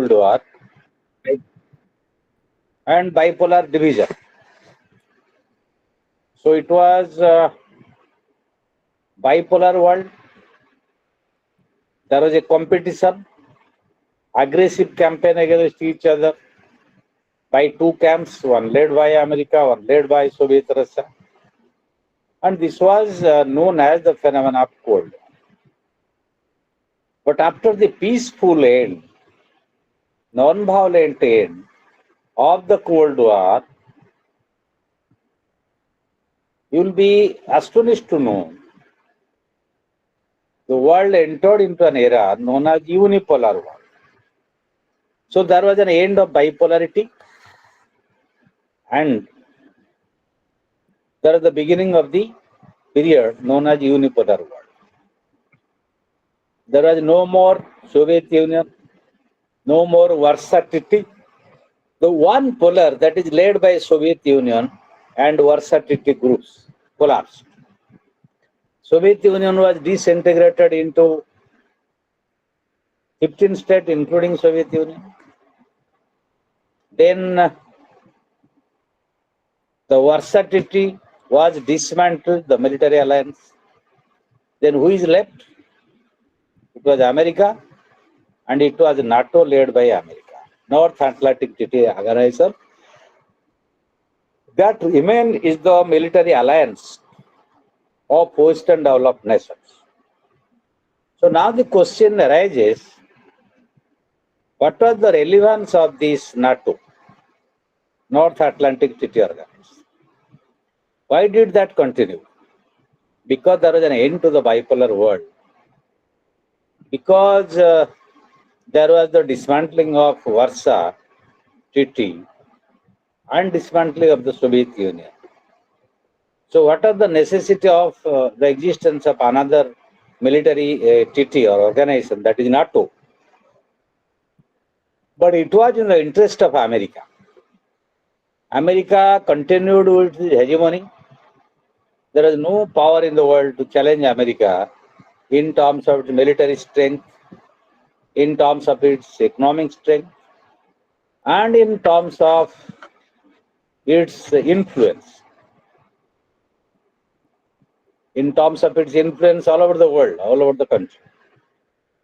Cold War and bipolar division. So it was bipolar world. There was a competition, aggressive campaign against each other by two camps, one led by America, one led by Soviet Russia. And this was known as the phenomenon of Cold. But after the peaceful end, non-violent end of the Cold War, you will be astonished to know the world entered into an era known as unipolar world. So there was an end of bipolarity and there is the beginning of the period known as unipolar world. There was no more Soviet Union, no more Warsaw Treaty. The one polar that is led by Soviet Union and Warsaw Treaty groups collapsed. Soviet Union was disintegrated into 15 states, including Soviet Union. Then the Warsaw Treaty was dismantled, the military alliance. Then who is left? It was America and it was NATO led by America, North Atlantic Treaty Organization. That remain is the military alliance of Western developed nations. So now the question arises, what was the relevance of this NATO, North Atlantic Treaty Organization? Why did that continue? Because there was an end to the bipolar world. Because there was the dismantling of Warsaw Treaty and dismantling of the Soviet Union. So what are the necessity of the existence of another military treaty or organization, that is NATO? But it was in the interest of America. America continued with its hegemony. There is no power in the world to challenge America in terms of its military strength, in terms of its economic strength, and in terms of its influence. In terms of its influence all over the world, all over the country.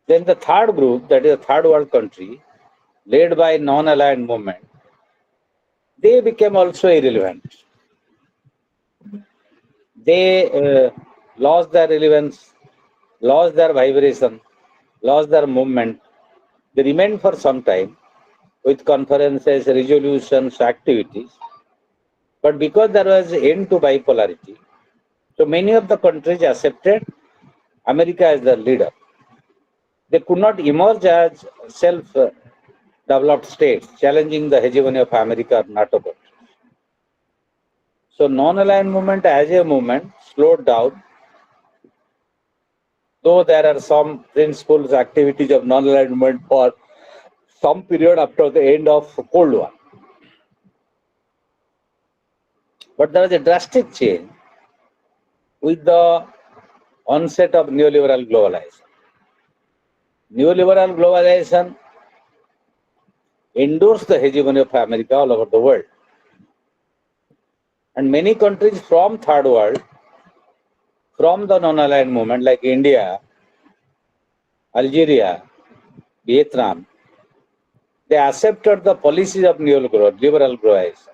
Then the third group, that is a third world country, led by non-aligned movement, they became also irrelevant. They lost their relevance, lost their vibration, lost their movement. They remained for some time with conferences, resolutions, activities. But because there was end to bipolarity, so many of the countries accepted America as the leader. They could not emerge as self-developed states, challenging the hegemony of America or NATO countries. So non-aligned movement as a movement slowed down, though there are some principles, activities of non-aligned movement for some period after the end of Cold War. But there was a drastic change with the onset of neoliberal globalization. Neoliberal globalization endorsed the hegemony of America all over the world. And many countries from third world, from the non-aligned movement like India, Algeria, Vietnam, they accepted the policies of neoliberal globalization.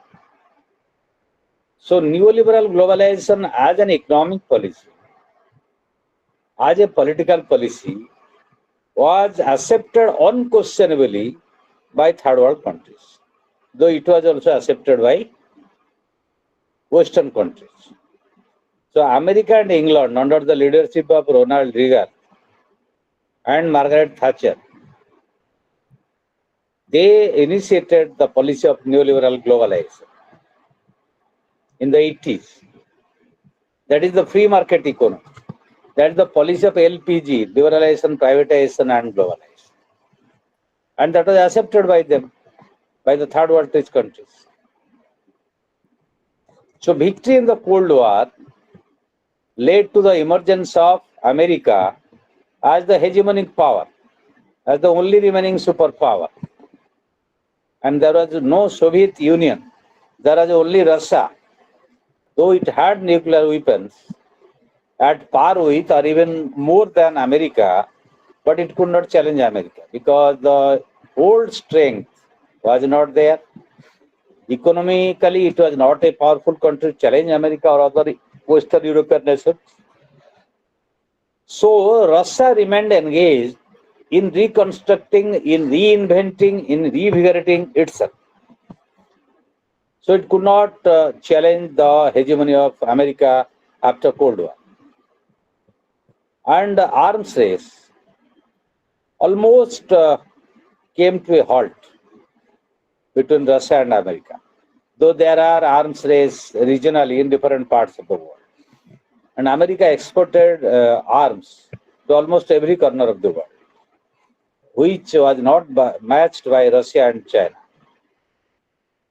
So neoliberal globalization as an economic policy, as a political policy, was accepted unquestionably by third world countries, though it was also accepted by Western countries. So America and England, under the leadership of Ronald Reagan and Margaret Thatcher, they initiated the policy of neoliberal globalization in the 80s. That is the free market economy. That is the policy of LPG, liberalization, privatization, and globalization. And that was accepted by them, by the third world rich countries. So victory in the Cold War led to the emergence of America as the hegemonic power, as the only remaining superpower. and there was no Soviet Union. There was only Russia. Though it had nuclear weapons at par with or even more than America, but it could not challenge America because the old strength was not there. Economically, it was not a powerful country to challenge America or other Western European nations. So Russia remained engaged in reconstructing, in reinventing, in revigorating itself. So it could not challenge the hegemony of America after Cold War. And the arms race almost came to a halt between Russia and America, though there are arms race regionally in different parts of the world. And America exported arms to almost every corner of the world, which was not matched by Russia and China.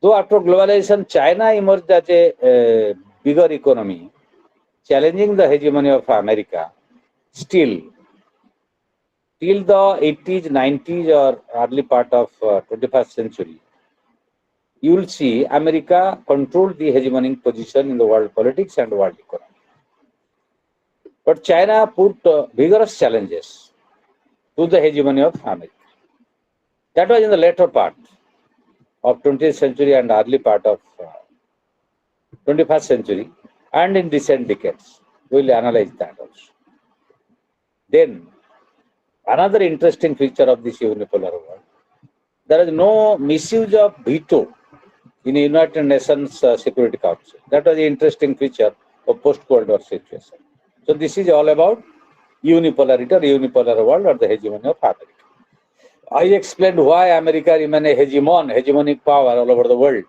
Though after globalization, China emerged as a bigger economy, challenging the hegemony of America, still, till the 80s, 90s or early part of 21st century, you will see America controlled the hegemonic position in the world politics and world economy. But China put vigorous challenges to the hegemony of America. That was in the later part of 20th century and early part of 21st century, and in recent decades. We will analyze that also. Then, another interesting feature of this unipolar world, there is no misuse of veto in the United Nations Security Council. That was the interesting feature of post-Cold War situation. So this is all about unipolarity or unipolar world or the hegemony of America. I explained why America remained a hegemonic power all over the world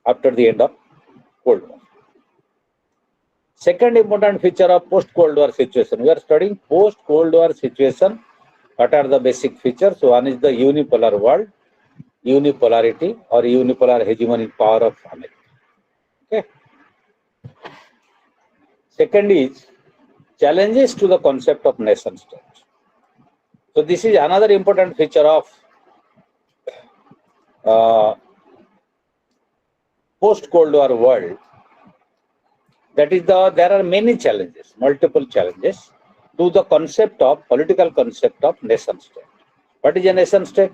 after the end of Cold War. Second important feature of post-Cold War situation. We are studying post-Cold War situation. What are the basic features? One is the unipolar world, unipolarity or unipolar hegemonic power of America. Okay. Second is challenges to the concept of nation state. So this is another important feature of post-Cold War world. That is there are many challenges, multiple challenges to the concept of, political concept of nation state. What is a nation state?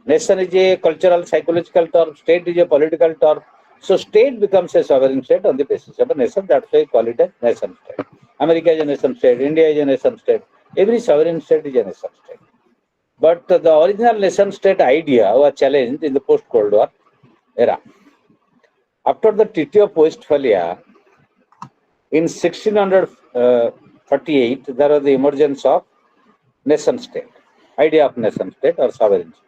Nation is a cultural, psychological term. State is a political term. So state becomes a sovereign state on the basis of a nation. That's why we call it a nation state. America is a nation state. India is a nation state. Every sovereign state is a nation state. But the original nation state idea was challenged in the post-Cold War era. After the Treaty of Westphalia, in 1648, there was the emergence of nation state, idea of nation state or sovereign state.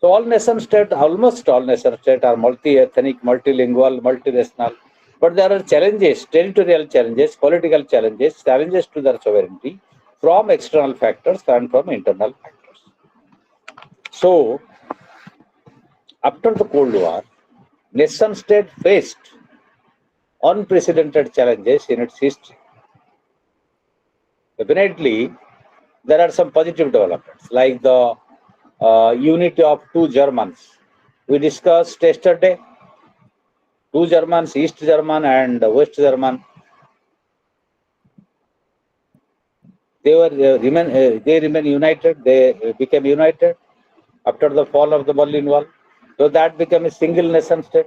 So all nation states, almost all nation states are multi-ethnic, multilingual, multinational, but there are challenges, territorial challenges, political challenges, challenges to their sovereignty from external factors and from internal factors. So, after the Cold War, nation state faced unprecedented challenges in its history. Definitely, there are some positive developments, like the unity of two Germans. We discussed yesterday, two Germans, East German and West German. They remain united. They became united after the fall of the Berlin Wall. So that became a single nation state.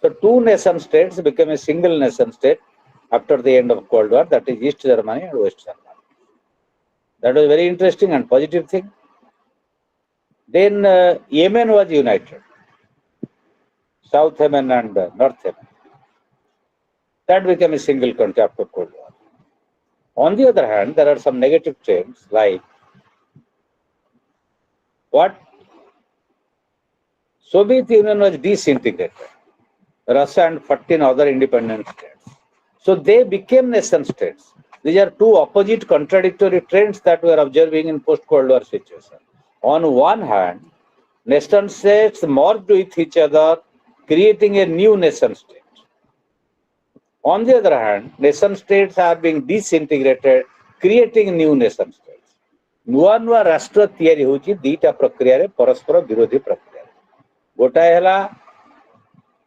So two nation states became a single nation state after the end of Cold War. That is East Germany and West Germany. That was very interesting and positive thing. Then Yemen was united, South Yemen and North Yemen. That became a single country after Cold War. On the other hand, there are some negative trends, like what? Soviet Union was disintegrated, Russia and 14 other independent states. So they became nation states. These are two opposite contradictory trends that we are observing in post-Cold War situation. On one hand, nation states merged with each other, creating a new nation state. On the other hand, nation states are being disintegrated, creating new nation states. ନୂଆ ନୂଆ ରାଷ୍ଟ୍ର ତିଆରି ହେଉଛି ଦୁଇଟା ପ୍ରକ୍ରିୟାରେ, ପରସ୍ପର ବିରୋଧୀ ପ୍ରକ୍ରିୟାରେ. गोटाए है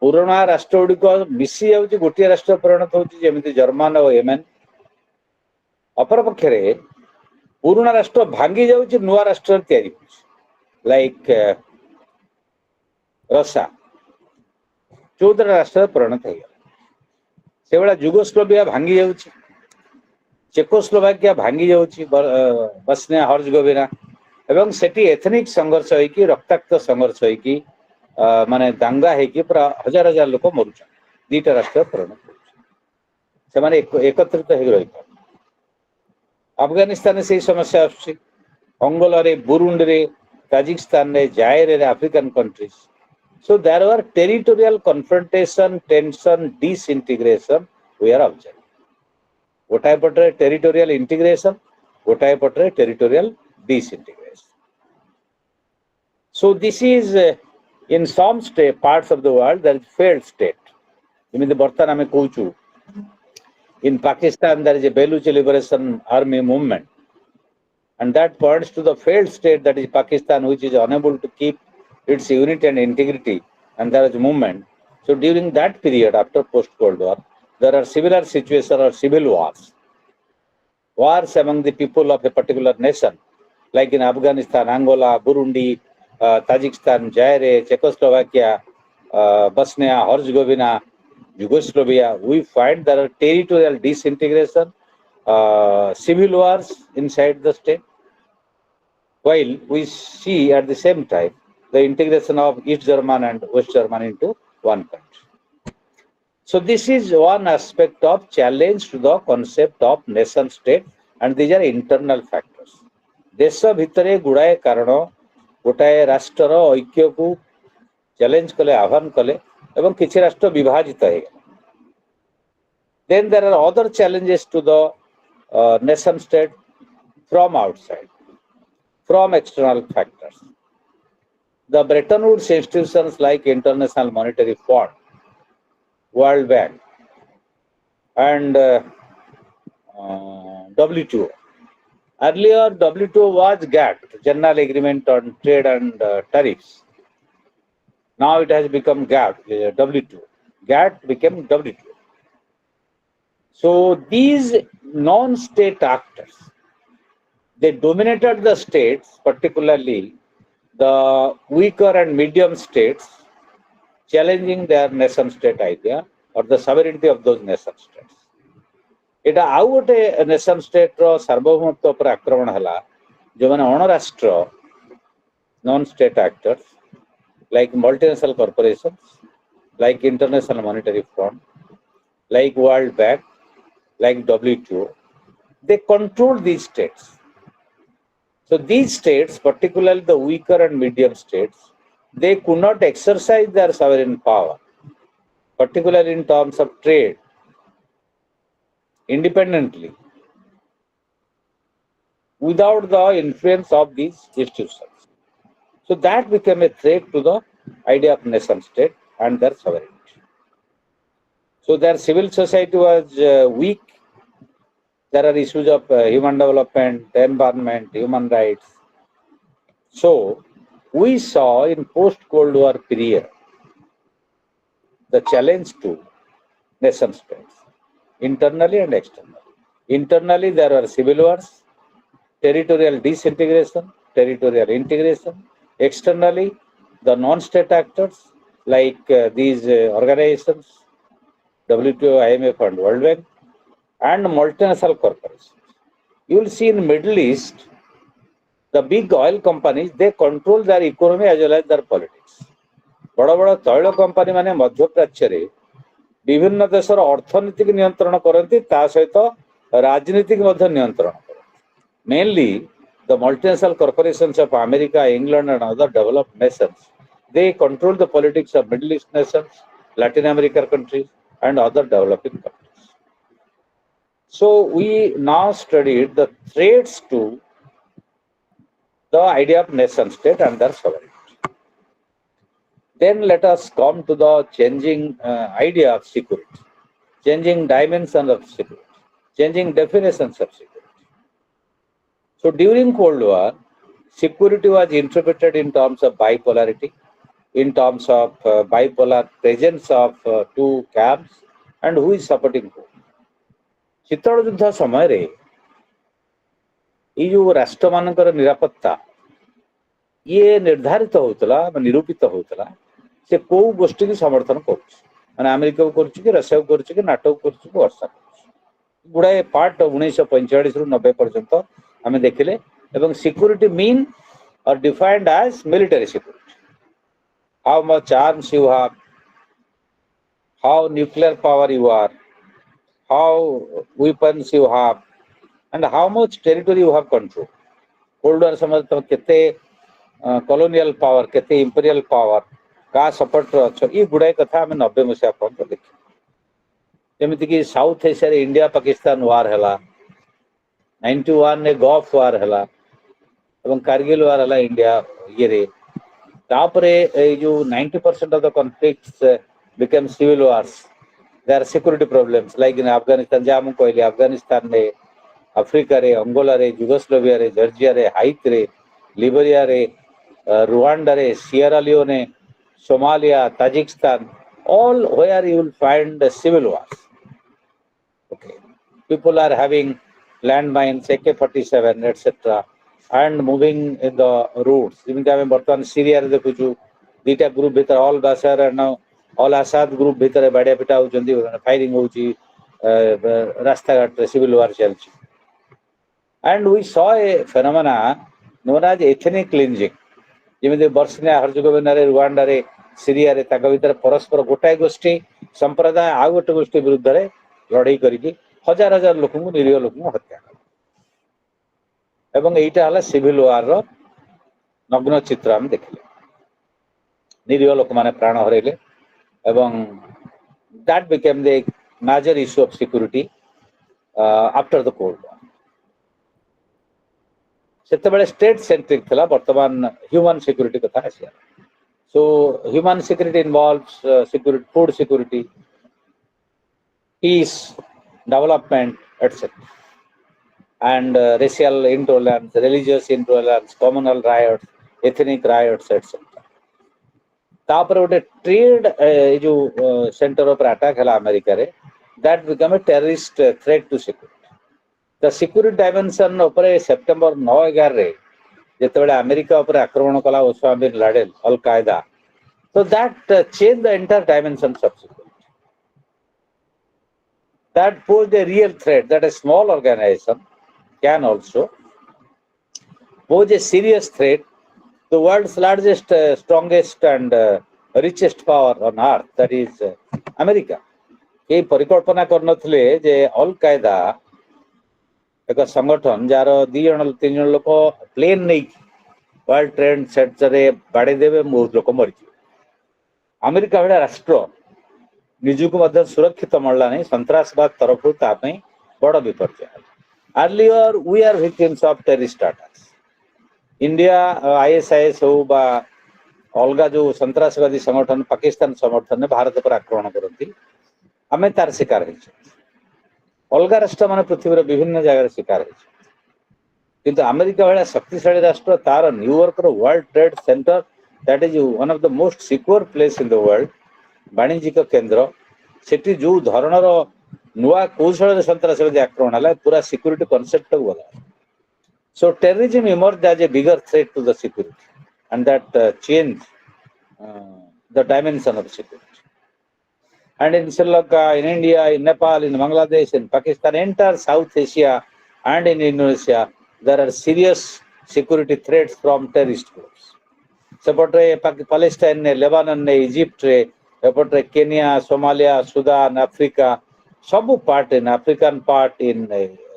पुराणा राष्ट्र गुड़िक मिसी जाऊँगी गोटे राष्ट्र परिणत होती जर्मान और येमेन। अपर पक्षरे पुराणा राष्ट्र भांगी जाऊँगी नुआ राष्ट्र तैयारी लाइक रसा 14 राष्ट्र परिणत हो से भाया जुगोस्लोविया भांगी जाऊँगी, चेकोस्लोवाकिया भांगी जाऊँगी, बस्निया हर्जगोविना एवं सेठी एथनिक संघर्ष होइकी रक्ताक्त संघर्ष होइकी माने दांगा होइकी पूरा हजार हजार लोक मरुछन। दीटा राष्ट्र परिणत से माने एकत्रित हो रही। अफगानिस्तान से समस्या आसुची, अंगोला रे, बुरुंडी रे, ताजिकिस्तान रे, जायर रे, African countries. So there were territorial confrontation, tension, disintegration we are observing. गोटाए पटरे territorial integration, गोटाए पटरे territorial disintegration. So this is in some parts of the world there is failed state. ଯେମିତି ବର୍ତ୍ତମାନ ଆମେ କହୁଛୁ in Pakistan there is a Baluch Liberation Army movement, and that points to the failed state that is Pakistan, which is unable to keep its unity and integrity, and there is movement. So during that period after post-Cold War, there are similar situations or civil wars among the people of a particular nation, like in Afghanistan, Angola, Burundi, Tajikistan, Zaire, Czechoslovakia, Bosnia, Herzegovina, Yugoslavia. We find there are territorial disintegration, civil wars inside the state, while we see at the same time the integration of East German and West German into one country. So this is one aspect of challenge to the concept of nation state, and these are internal factors. देश भितरे गुड़ाए कारण गोटाए राष्ट्र ऐक्य को challenge कले, आह्वान कले एवं किछि राष्ट्र विभाजित हो गए. Then there are other challenges to the nation state from outside, from external factors. The Bretton Woods institutions like International Monetary Fund, World Bank, and WTO. Earlier, WTO was GATT, General Agreement on Trade and Tariffs. Now it has become GATT, WTO. GATT became WTO. So these non-state actors, they dominated the states, particularly the weaker and medium states, challenging their nation state idea or the sovereignty of those nation states. एटा आउ गोटे nation state रो सार्वभौमत्व पर आक्रमण हला जो माने अणराष्ट्र non state actors like multinational corporations, like international monetary fund, like world bank, like WTO, they control these states. So these states, particularly the weaker and medium states, they could not exercise their sovereign power, particularly in terms of trade, independently, without the influence of these institutions. So that became a threat to the idea of nation state and their sovereignty. So their civil society was weak. There are issues of human development, environment, human rights. So we saw in post-Cold War period the challenge to nation states, internally and externally. Internally, there were civil wars, territorial disintegration, territorial integration. Externally, the non-state actors like these organizations, WTO, IMF, and World Bank, and multinational corporations. You will see in Middle East, the big oil companies, they control their economy as well as their politics. बड़ा बड़ा तैल company माने मध्य प्राच्य रे विभिन्न देशर अर्थनीतिक नियंत्रण करती ता सहित राजनीतिक मध्य नियंत्रण करती. Mainly the multinational corporations of America, England, and other developed nations, they control the politics of Middle East nations, Latin American countries, and other developing countries. So we now studied the threats to the idea of nation state and their sovereignty. Then let us come to the changing idea of security, changing dimensions of security, changing definitions of security. So during Cold War, security was interpreted in terms of bipolarity, in terms of bipolar presence of two camps and who is supporting who. ଶୀତଳ ଯୁଦ୍ଧ ସମୟରେ ଏଇ ଯୋଉ ରାଷ୍ଟ୍ରମାନଙ୍କର ନିରାପତ୍ତା ଇଏ ନିର୍ଦ୍ଧାରିତ ହଉଥିଲା ବା ନିରୂପିତ ହଉଥିଲା ସେ କୋଉ ଗୋଷ୍ଠୀକୁ ସମର୍ଥନ କରୁଛି, ମାନେ ଆମେରିକାକୁ କରୁଛି କି ରଷିଆକୁ କରୁଛି କି ନାଟୋକୁ କରୁଛି କି ବର୍ଷା କରୁଛି, ଗୁଡ଼ାଏ ପାର୍ଟ 1945 ରୁ 90 ପର୍ଯ୍ୟନ୍ତ ଆମେ ଦେଖିଲେ। ଏବଂ security mean are defined as military security. How much arms you have, how nuclear power you are, how weapons you have, and how much territory you have control. Cold War समझ तो कितने colonial power, कितने imperial power का support अच्छा ये गुड़ाई कथा हमें 90 मसीहा पर्यंत देखी। जेमिति कि साउथ एशिया रे इंडिया पाकिस्तान वार हैला, 91 ने गल्फ वार हैला ଏବଂ କାର୍ଗିଲ ୱାର ହେଲା ଇଣ୍ଡିଆ ଇଏରେ। ତାପରେ ଏଇ ଯୋଉ 90% of the conflicts became civil wars. There are security problems like in Afghanistan, ଯାହା ମୁଁ କହିଲି ଆଫଗାନିସ୍ତାନରେ, ଆଫ୍ରିକାରେ, ଅଙ୍ଗୋଲାରେ, ଯୁଗୋସ୍ଲୋଭିଆରେ, ଜର୍ଜିଆରେ, ହାଇତିରେ, ଲିବେରିଆରେ, ରୁଆଣ୍ଡାରେ, Sierra ଲିଓନେ, Somalia, Tajikistan, all where you will find civil wars. Okay. People are having landmines, AK-47, etc. and moving in the routes. ଯେମିତି ଆମେ ବର୍ତ୍ତମାନ ସିରିଆରେ ଦେଖୁଛୁ ଦିଟା ଗ୍ରୁପ ଭିତରେ all Basar all Asad group ଭିତରେ ବାଡିଆ ପିଟା ହଉଛନ୍ତି, ଫାୟରିଂ ହଉଛି, ରାସ୍ତାଘାଟରେ ସିଭିଲ ୱାର ଚାଲିଛି। And we saw a phenomena known as ethnic cleansing. ଯେମିତି ବର୍ଷନିଆ ହର୍ଜଗୋଭିନାରେ, ରୁଆଣ୍ଡାରେ, ସିରିଆରେ ତାଙ୍କ ଭିତରେ ପରସ୍ପର ଗୋଟାଏ ଗୋଷ୍ଠୀ ସମ୍ପ୍ରଦାୟ ଆଉ ଗୋଟେ ଗୋଷ୍ଠୀ ବିରୁଦ୍ଧରେ ଲଢେଇ କରିକି ହଜାର ହଜାର ଲୋକଙ୍କୁ, ନିରୀହ ଲୋକଙ୍କୁ ହତ୍ୟା କଲେ। ଏବଂ ଏଇଟା ହେଲା ସିଭିଲ ୱାରର ନଗ୍ନ ଚିତ୍ର ଆମେ ଦେଖିଲେ, ନିରୀହ ଲୋକମାନେ ପ୍ରାଣ ହରାଇଲେ। ଏବଂ that became the major issue of security after the Cold War. ସେତେବେଳେ ଷ୍ଟେଟ୍ ସେଣ୍ଟ୍ରିକ ଥିଲା, ବର୍ତ୍ତମାନ ହ୍ୟୁମାନ ସିକ୍ୟୁରିଟି କଥା ଆସିଲା। So human security involves security, food security, peace, development, etc. And racial intolerance, religious intolerance, communal riots, ethnic riots, etc. तापर गोटे trade जो centre of attack है America रे, that become a terrorist threat to security. The security dimension उपरे September 9-11 रे जेतेबेले America उपरे आक्रमण कला ओसामा बिन लाडेन, अल कायदा, so that changed the entire dimensions of security. That posed a real threat that a small organization can also pose a serious threat. The world's largest, strongest and richest power on earth, that is America. ये परिकल्पना करनथिले जे अल कायदा एक संगठन jar 2 जण 3 जण लोक plane नहीं world trade centre रे बाड़े देवे, बहुत लोक मरि। अमेरिका भला राष्ट्र निजुको मध्य सुरक्षित मळला नहीं, संत्रासवाद तरफ ता पई बड़ विपर्य। Earlier we are victims of terrorist attacks. India ISIS हो बा अलगा जो संत्रासवादी संगठन पाकिस्तान समर्थन ने भारत पर आक्रमण करती, आम तार शिकार हो। अलगा राष्ट्र मान पृथ्वीर विभिन्न जगह शिकार हो, किंतु अमेरिका भाया शक्तिशाली राष्ट्र, तार New York world trade centre, that is one of the most secure place in the world, वाणिज्यिक केंद्र, सेठी जो धरणर नुआ कौशल संत्रासवादी आक्रमण है पूरा सिक्यूरिटी कॉन्सेप्ट को गला। So terrorism emerged as a bigger threat to the security, and that changed the dimension of security. And in Sri Lanka, in India, in Nepal, in Bangladesh, in Pakistan, entire South Asia, and in Indonesia, there are serious security threats from terrorist groups. सेपटे Palestine, Lebanon, Egypt, सेपटे Kenya, Somalia, Sudan, Africa, सब part in African part, in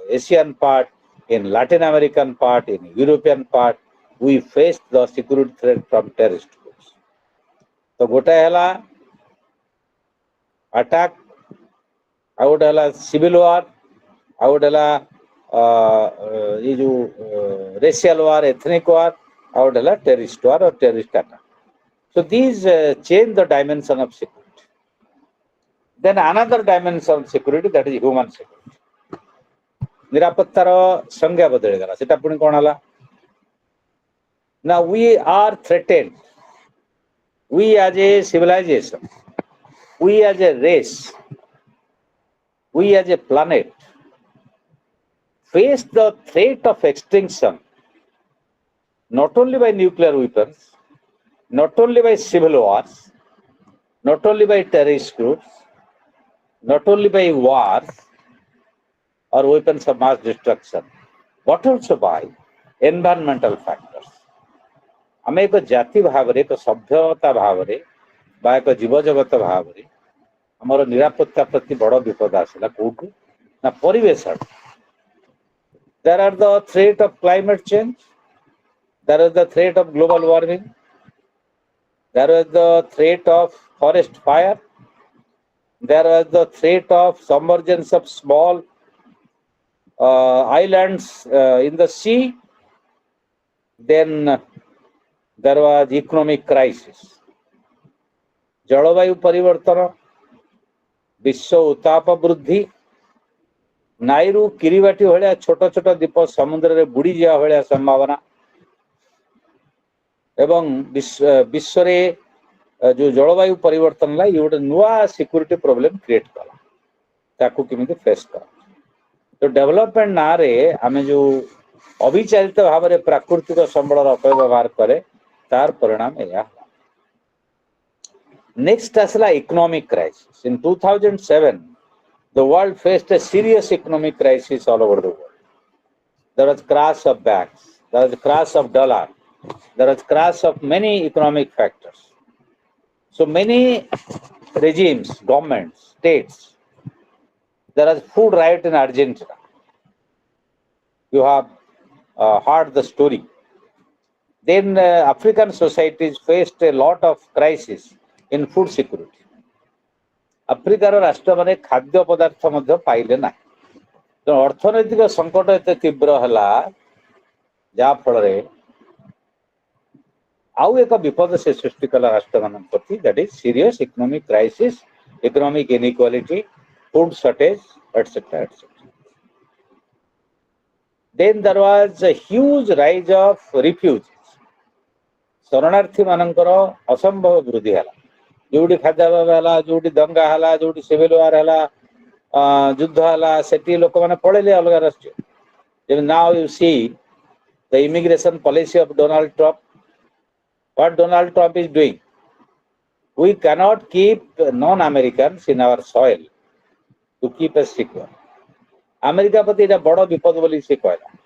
Asian part, in Latin American part, in European part, we faced the security threat from terrorist groups. तो गोटे हला attack, out हला civil वार, out हला ये जो racial वार, ethnic वार, out हला terrorist वार और terrorist attack. So these change the dimension of security. Then another dimension of security, that is human security. निरापत्तार संज्ञा बदल गला, सेटा पुणी कोन हला. Now we are threatened we as a civilization, we as a race, we as a planet face the threat of extinction not only by nuclear weapons, not only by civil wars, not only by terrorist groups, not only by wars or weapons of mass destruction, but also by environmental factors. ଆମେ ଏକ ଜାତି ଭାବରେ ଏକ ସଭ୍ୟତା ଭାବରେ ବା ଏକ ଜୀବଜଗତ ଭାବରେ ଆମର ନିରାପତ୍ତା ପ୍ରତି ବଡ଼ ବିପଦ ଆସିଲା କୋଉଠୁ ନା ପରିବେଶ। There are the threat of climate change, there is the threat of global warming, there is the threat of forest fire, there is the threat of submergence of small islands in the sea. Then there was economic crisis, जलवायु परिवर्तन, विश्व उताप वृद्धि, नाईरू Kiribati भाया छोट छोट द्वीप समुद्र रे बुड़ी जा भाया संभावना एवं विश्व रे जो जलवायु परिवर्तन ला ये गोटे नुआ सिक्योरिटी प्रोब्लेम क्रिएट कला ताकू केमिति फेस कर। तो डेवलपमेंट ना रे आमे जो अविचारित भाव में प्राकृतिक संबलर अपव्यवहार करे तार परिणाम या। नेक्स्ट आसला economic crisis. In 2007 the world faced a serious economic crisis all over the world. There was crash of banks, there was crash of dollar, there was crash of many economic factors. So many regimes, governments, states, there was food riot in Argentina. You have heard the story. Then African societies faced a lot of crisis in food security. आफ्रिकार राष्ट्र माने खाद्य पदार्थ मध्य पाइले ना। तो अर्थनैतिक संकट एते तीव्र हला जा फल रे आउ एक विपद से सृष्टि कला राष्ट्र मान प्रति, that is serious economic crisis, economic inequality, food shortage etcetera etcetera. Then there was a huge rise of refugees, शरणार्थी मानकर असंभव वृद्धि हला। जोटी खाद्याभाव है, जोटी दंगा है, जोटी सिविल वार है, युद्ध है, से लोक मैंने पड़े अलग राष्ट्र। Now you see the immigration policy of Donald Trump, what Donald Trump is doing, we cannot keep non Americans in our soil to keep us secure. America प्रति ये बड़ विपद बोली से कहला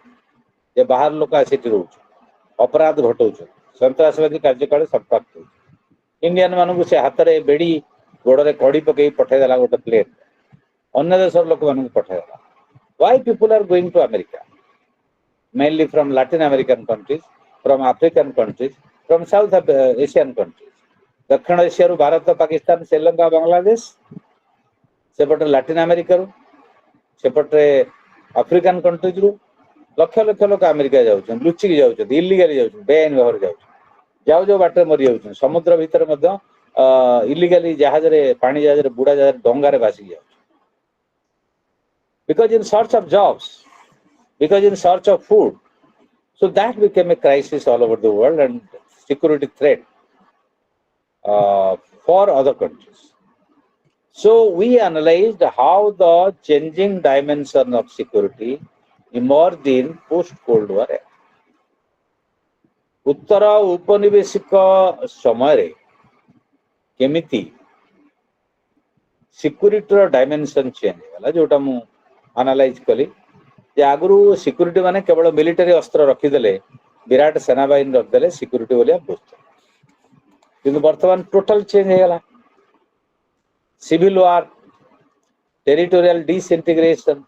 जे बाहर लोक आसी रोच अपराध घटाऊ सन्तासवादी कार्यकलाप संपर्क हो। इंडियन मानू से हाथ में बेड़ी गोड़े कड़ी पकई पठेदेला गोटे प्लेन, अन्य देश लोक मान पठेदेला। Why people are going to America? Mainly from Latin American countries, from African countries, from South Asian countries. दक्षिण एशिया रु भारत, पाकिस्तान, श्रीलंका, बांग्लादेश, सेपटे लैटिन अमेरिका रु, सेपटे अफ्रीकन कंट्रीज रु लक्ष लक्ष लोक अमेरिका जाउछन, लुचिक जाउछन, इल्लीगली जाउछन, बेआईन भाव जाउछन, जाऊ जाऊ बाटे मरी जाउछन। समुद्र भीतर इलिगली जहाज रे, पानी जहाज रे, बुढ़ा जहाज डंगार भासी जाउछन। Because in search of jobs, because in search of food, so that became a crisis all over the world and security threat for other countries. So we analyzed how the changing dimension of security emerged in post-Cold War era. उत्तर औपनिवेशिक समय रे केमिति security dimension change होला, जोटा मु analyse कली जे आगुरु security माने केवल मिलिटरी अस्त्र रखिदेले, विराट सेनाबाहिनी रखिदेले सिक्यूरिटी बोलिया बुझते, किंतु वर्तमान टोटल चेंज हेगला। Civil war, territorial disintegration,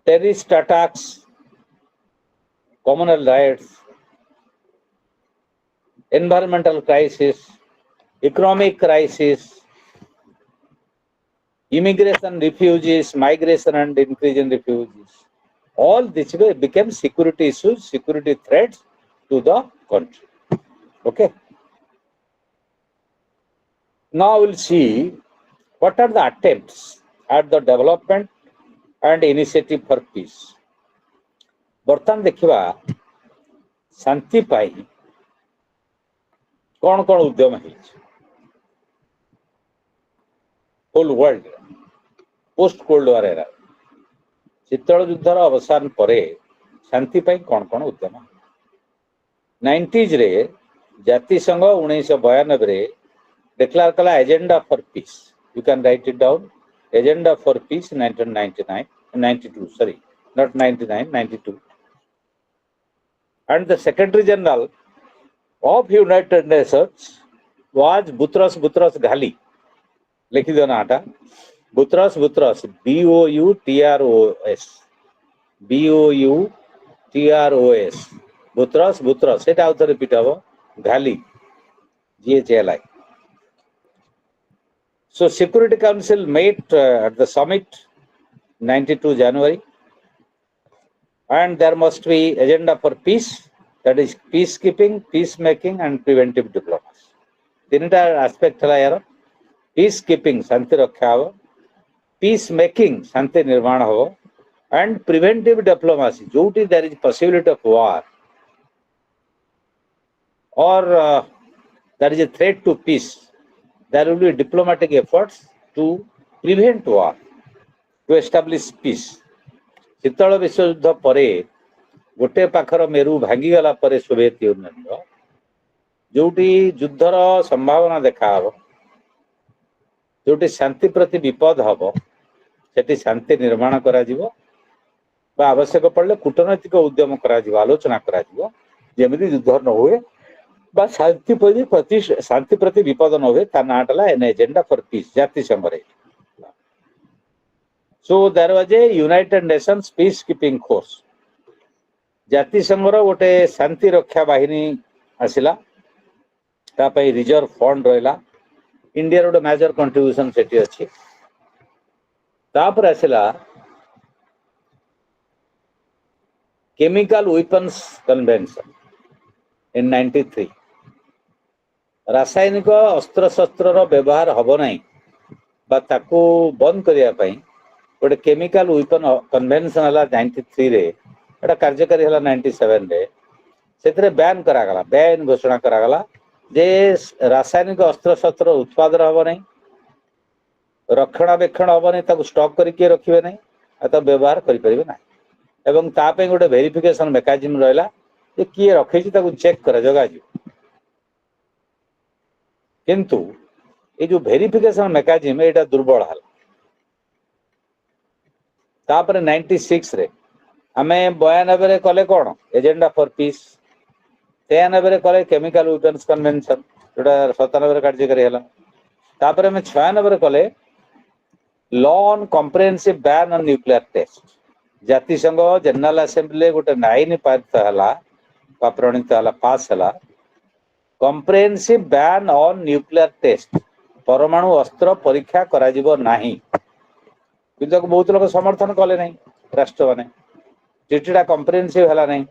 terrorist attacks, communal riots, environmental crisis, economic crisis, immigration, refugees, migration and increase in refugees. All this became security issues, security threats to the country. Okay. Now we'll see what are the attempts at the development and initiative for peace. बर्तमान देखा शांति पाई कौन कौन उद्यम है whole world post cold war era शीतल युद्धर अवसान पर शांति कौन कौन उद्यम 90s रे जातिसंघ 1992 डिक्लेयर कला agenda for peace you can write it down agenda for peace 1999 92 sorry not 99 92 and the secretary general of United Nations was Butros Ghali लिखी दो नाटा बुत्रस BOUTROS बुत्रस सेटा आउथ रिपीट हबो घाली GHLI so Security Council met at the summit 92 January and there must be agenda for peace that is peacekeeping peacemaking and preventive diplomacy तीनटा aspect हला यार peacekeeping शांति रक्षा हो peacemaking शांति निर्माण हो and preventive diplomacy जोटी there is possibility of war or there is a threat to peace there will be diplomatic efforts to prevent war to establish peace शीतल विश्व युद्ध परे गोटे पाखर मेरु भांगी गला परे सोवियत यूनियन जोटी युद्धर संभावना देखा हो जोटी शांति प्रति विपद हम से शांति निर्माण करा आवश्यक पड़े कूटनैतिक उद्यम आलोचना जमी युद्ध न हुए शांति प्रति विपद न हुए ता नाटा एन एजेंडा फॉर पीस जातिसंघ so there was a United Nations peace keeping force जातिसंघर गोटे शांति रक्षा बाहिनी आसिला तापई रिजर्व फंड रहिला इंडिया गोटे मेजर कंट्रीब्यूशन सेठी अछि तापर आसिला केमिकल वेपन्स कन्वेंशन इन 93 रासायनिक अस्त्र शस्त्र व्यवहार हम ना ताकू बंद करने गोटे केमिकल वेपन कन्वेंशन है 93 रे एटा कार्यकारी है 97 रे से बैन करागला बैन घोषणा करागला जे रासायनिक अस्त्र शस्त्र उत्पादन हम ना रक्षणाबेक्षण हम नहीं स्टॉक करके रखिए ना व्यवहार करें ना एवं ताप गोटे वेरिफिकेशन मेकानिज्म रहा कि किए रखी चेक कर जगह किंतु ये जो वेरिफिकेशन मेकानिज्म ये दुर्बल है तापर 96 रे आमे 92 कले कौन एजेंडा फॉर पीस 93 कले केमिकल वेपन्स कन्वेंशन जोटा 97 कार्यकारी है तापर आमे 96 कले law on comprehensive ban on nuclear test जातिसंघ जनरल असेंबली गोटे आईन पारित है प्रणीत है पास है comprehensive ban on nuclear test परमाणु अस्त्र परीक्षा करा जिवो नाही किंतु बहुत लोग समर्थन कले नहीं राष्ट्र माने चिठीटा कॉम्प्रिहेंसिव है नहीं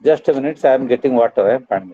just minutes I am getting water है पानी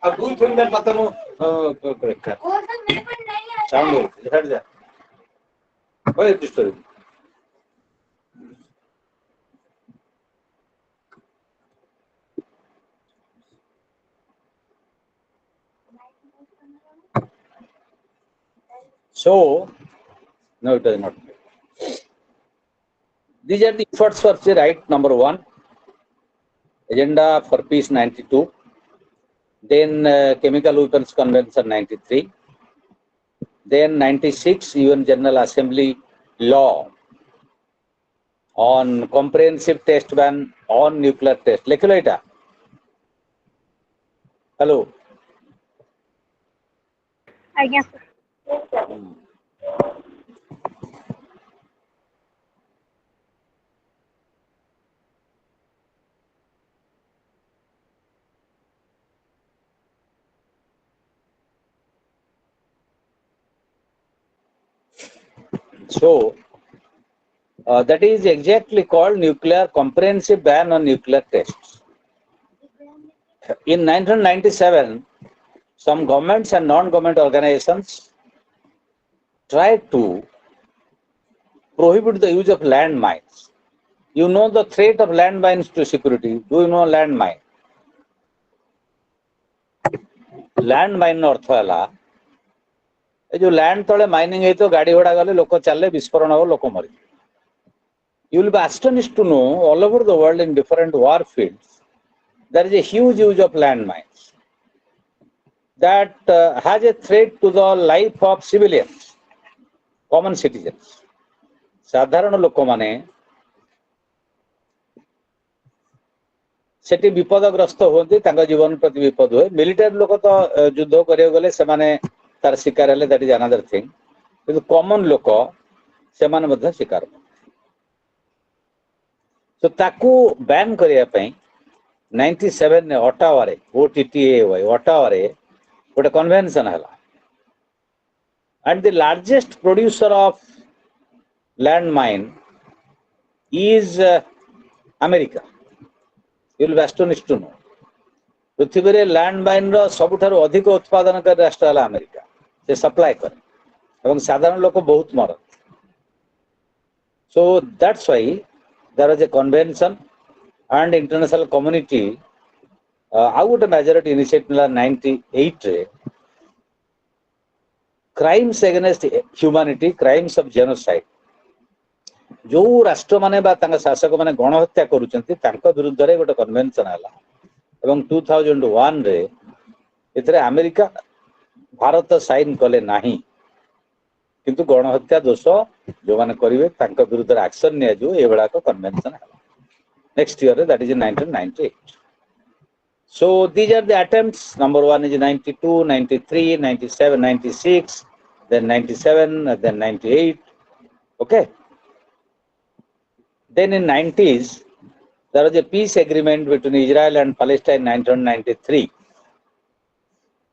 अब दूध थोड़ी देर पता नो साउंड हट जा ओए disturb So, no, it is not. These are the efforts for the right. Number one, Agenda for Peace 92, then Chemical Weapons Convention 93, then 96 UN General Assembly law on comprehensive test ban on nuclear test. Lekhilo eta. Hello. ଆଜ୍ଞା So, that is exactly called nuclear comprehensive ban on nuclear tests. In 1997, some governments and non-government organizations tried to prohibit the use of landmines. You know the threat of landmines to security. Do you know landmine? Landmine अर्थ है जो land तले mining है तो गाड़ी घोड़ा गले लोक चले विस्फोरण हो लोक मरी. You will be astonished to know all over the world in different war fields there is a huge use of landmines that has a threat to the life of civilians, common citizens. साधारण लोक माने सेठी विपदग्रस्त होती जीवन प्रति विपद हुए. Military लोक तो युद्ध करियो गले से माने तार शिकार हेले दैट इज अनदर थिंग. किंतु कॉमन लोक से माने मध्ये शिकार. तो ताकू बैन करिया पई 97 ने ओटावा रे ओटीटीए होय ओटावा रे गोटे कन्वेंशन हला. And the largest producer of landmine is America. You will be astonished to know. पृथ्वी रे लैंडमाइन रो सबुठारु अधिक उत्पादनकारी राष्ट्र है अमेरिका. से सप्लाई करे एवं साधारण लोक बहुत मर. So that's why there was a convention and international community out of majority initiative 98 रे crimes against humanity, crimes of genocide. जो राष्ट्र माने बा तांका शासक माने गणहत्या करूचंती तांका विरुद्ध रे गोटे कन्वेंशन हला. एवं 2001 रे इतरे अमेरिका भारत साइन कले नाही. किंतु गणहत्या दोष जो माने करिवे तांका विरुद्ध एक्शन निया जो एबडा को कन्वेंशन हला. Next year that is in 1998. So these are the attempts. Number one is 92, 93, 97, 96, then 97, then 98. Okay. Then in 90s, there was a peace agreement between Israel and Palestine in 1993.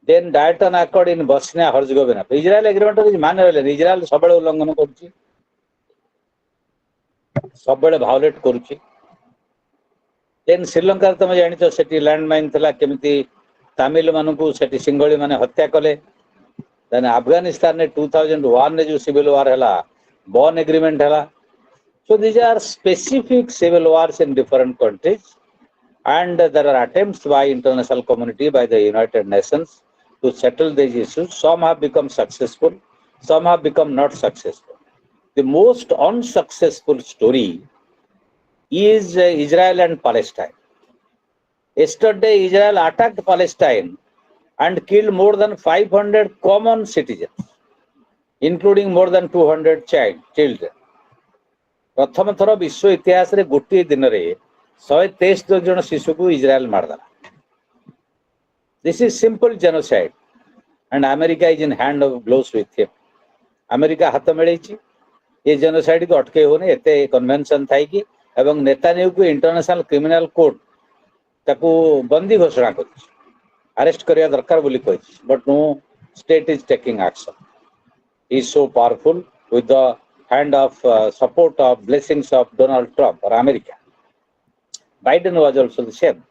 Then Dayton Accord in Bosnia Herzegovina. Israel agreement is man Israel सबले उल्लंघन करुची, सबले violate करुची. Then Sri Lanka तुम जानिछ सेठी landmine थला केमिति तमिल मानकु सेठी सिंगोली माने हत्या कले. Then अफगानिस्तान ने 2001 ने जो सिविल वार हला बॉन एग्रीमेंट हला. So these are specific civil wars in different countries, and there are attempts by international community, by the United Nations to settle these issues. Some have become successful, some have become not successful. The most unsuccessful story is Israel and Palestine. Yesterday, Israel attacked Palestine and killed more than 500 common citizens, including more than 200 children. प्रथम थर विश्व इतिहास रे गोटे दिन रे 123 जन शिशु को इजराइल मारदेला. This is simple genocide and America is in hand of gloves with him. America हाथ मिलैछि ये जेनोसाइड को अटके होने एते कन्वेंशन थाई कि एवं नेतान्याहू को इंटरनेशनल क्रिमिनल कोर्ट ताकू बंदी घोषणा करछि, अरेस्ट करिया दरकार बोली कहिछि. But no state is taking action. He is so powerful with the hand of support of blessings of Donald Trump or America. Biden was also the same.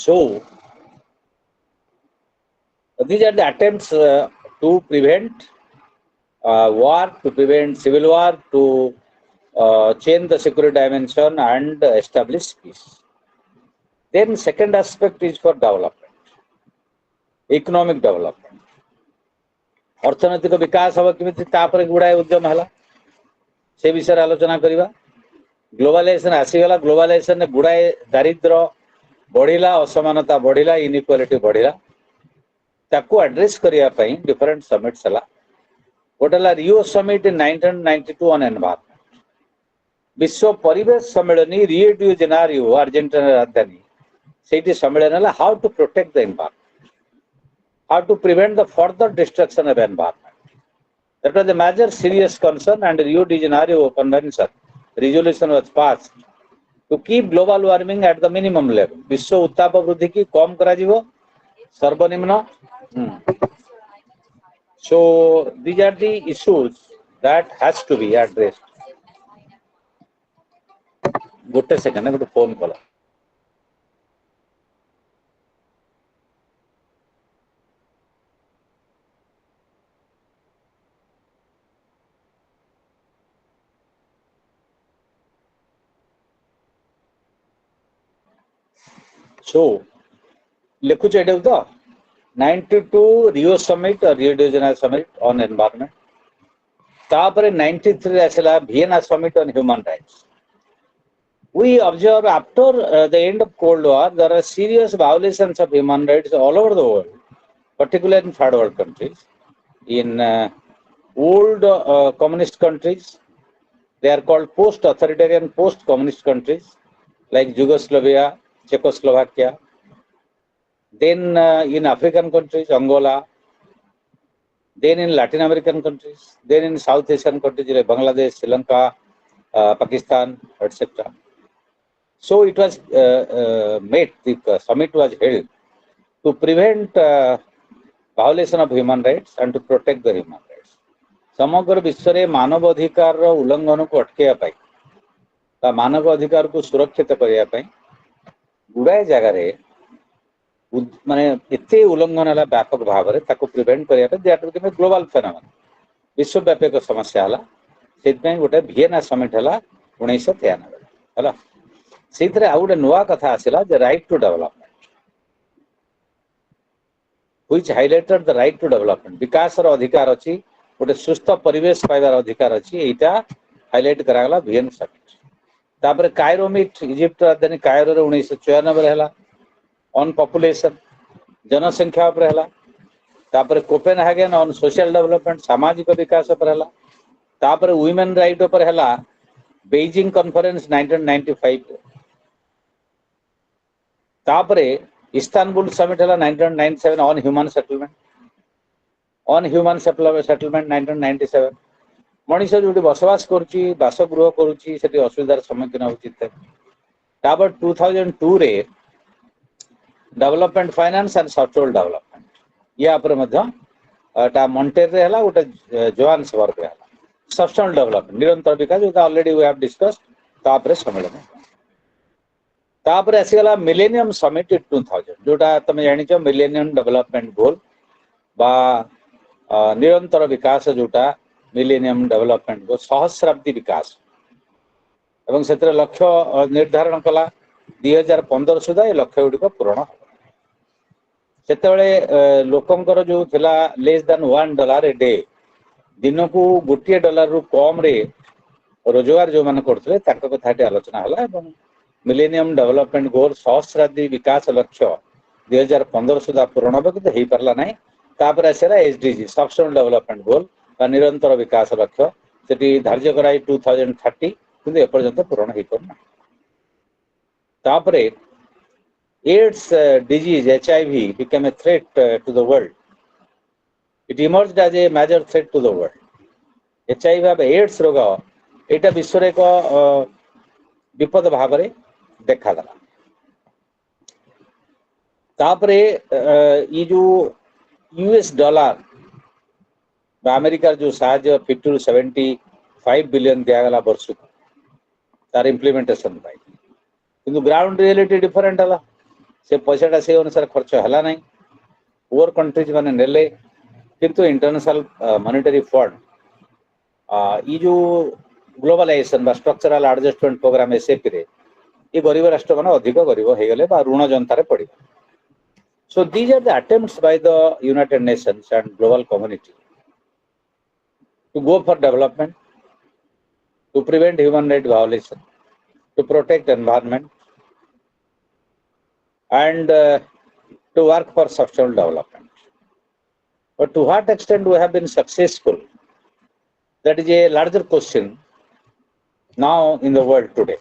So these are the attempts to prevent war, to prevent civil war, to change the security dimension and establish peace. Then second aspect is for development. Economic development अर्थनैतिक विकास हम केमिति तापर गुड़ाए उद्यम है से विषय आलोचना करवा ग्लोबलाइजेशन आसीगला ग्लोबलाइजेशन गुड़ाए दारिद्र बढ़िला असमानता बढ़िला इनइक्वालिटी बढ़िला ताकू एड्रेस करिया पई डिफरेंट समिट्स हला गोटेला Rio summit in 1992 on environment विश्व परिवेश सम्मेलनी रियो डी जेनेरियो अर्जेंटीना राजधानी सेठी सम्मेलन हला how to protect the environment how to prevent the further destruction of environment. That was a major serious concern and Rio de Janeiro Convention resolution was passed to keep global warming at the minimum level. विश्व उत्ताप वृद्धि की कम करा जीवो सर्वनिम्न. So these are the issues that has to be addressed. गोटे second गोटे phone call. So लिखुच एडे तो 92 Rio summit और Rio de Janeiro summit on environment तापर 93 आसला Vienna summit on human rights. We observe after the end of Cold War there are serious violations of human rights all over the world, particularly in third world countries. In old communist countries, they are called post-authoritarian, post-communist countries like Yugoslavia, Czechoslovakia. Then in African countries, Angola. Then in Latin American countries. Then in South Asian countries like Bangladesh, Sri Lanka, Pakistan, etc. So it was made, the summit was held to prevent violation of human rights and to protect the human rights. समग्र विश्व में मानव अधिकार उल्लंघन को अटकेया पाई मानव अधिकार को सुरक्षित करिया पाई गुड़ाए जगह रे माने एते उल्लंघन हला व्यापक भाव रे ताको प्रिवेंट करिया पाई that will be global phenomenon विश्वव्यापी समस्या हला सेतपई गोटे वियना समिट हला 1993 हला सेतरे आ गोटे नुवा कथा आसिला the right to development which highlighted the right to development विकास रो अधिकार अछि गोटे सुस्थ परिवेश पाइबार अधिकार अछि एटा हाइलाइट करागला वियन समिट तापर कायरो मीट इजिप्ट राजधानी कायरो रे 1994 हला ऑन पॉपुलेशन जनसंख्या पर हला तापर कोपेनहेगन ऑन सोशल डेवलपमेंट सामाजिक विकास पर हला तापर वुमेन राइट पर हला बीजिंग कॉन्फ्रेंस 1995 तापर इस्तानबुल समिट हला 1997 on human settlement settlement 1997 Manish जो बसवास करुच्ची बासगृह करुच्ची सेठी असुविधार सम्मुखीन होउची तापर 2002 रे development finance and software development या पर मध्य ता मॉन्टेर रे हला गोटे जोहान्सबर्ग रे हला सस्टेनेबल डेवलपमेंट निरंतर विकास जो ऑलरेडी वी हैव डिस्कस्ड तापर सम्मेलन तापर आसीगला मिलेनियम समिट 2000 जोटा तमे जानि छ मिलेनियम डेवलपमेंट गोल बा निरंतर विकास जोटा मिलेनियम डेवलपमेंट गोल सहस्राब्दी विकास एवं सेतर लक्ष्य निर्धारण कला 2015 सुधा ए लक्ष्य गुडी पूर्ण सेतेबेले लोकंकर जो थिला लेस देन $1 ए डे दिन को $1 रु कम रे रोजगार जो मान करथले ताक कथाटी आलोचना हला एवं मिलेनियम डेवलपमेंट गोल सहस्राब्दी विकास लक्ष्य 2015 सुधा पूर्ण हो कि हेई परला नाही तापर आसेला एसडीजी सस्टेनेबल डेवलपमेंट गोल बा निरंतर विकास लक्ष्य सेठी धार्य कराई 2030 किंतु ए पर्यंत पूर्ण हेई परना तापर AIDS disease HIV became a threat to the world. It emerged as a major threat to the world. HIV बा एड्स रोग एटा विश्व रे को विपद भाव रे देखा गला तापरे ये जो यूएस डॉलर बा अमेरिका जो साहाय्य 50 to 75 बिलियन दिया गला वर्ष को तार इंप्लीमेंटेशन पाई किंतु ग्राउंड रियलिटी डिफरेंट हला से पैसाटा से अनुसार खर्च हला नहीं पुअर कंट्रीज माने नेले किंतु इंटरनेशनल मॉनेटरी फंड ये जो ग्लोबलाइजेशन बा स्ट्रक्चरल एडजस्टमेंट प्रोग्राम एसएपी रे ये गरीब राष्ट्र माने अधिक गरीब हे गले बा ऋण जनतारे पड़ी So these are the attempts by the United Nations and global community to go for development, to prevent human rights violation, to protect environment, and to work for sustainable development. But to what extent we have been successful, that is a larger question now in the world today.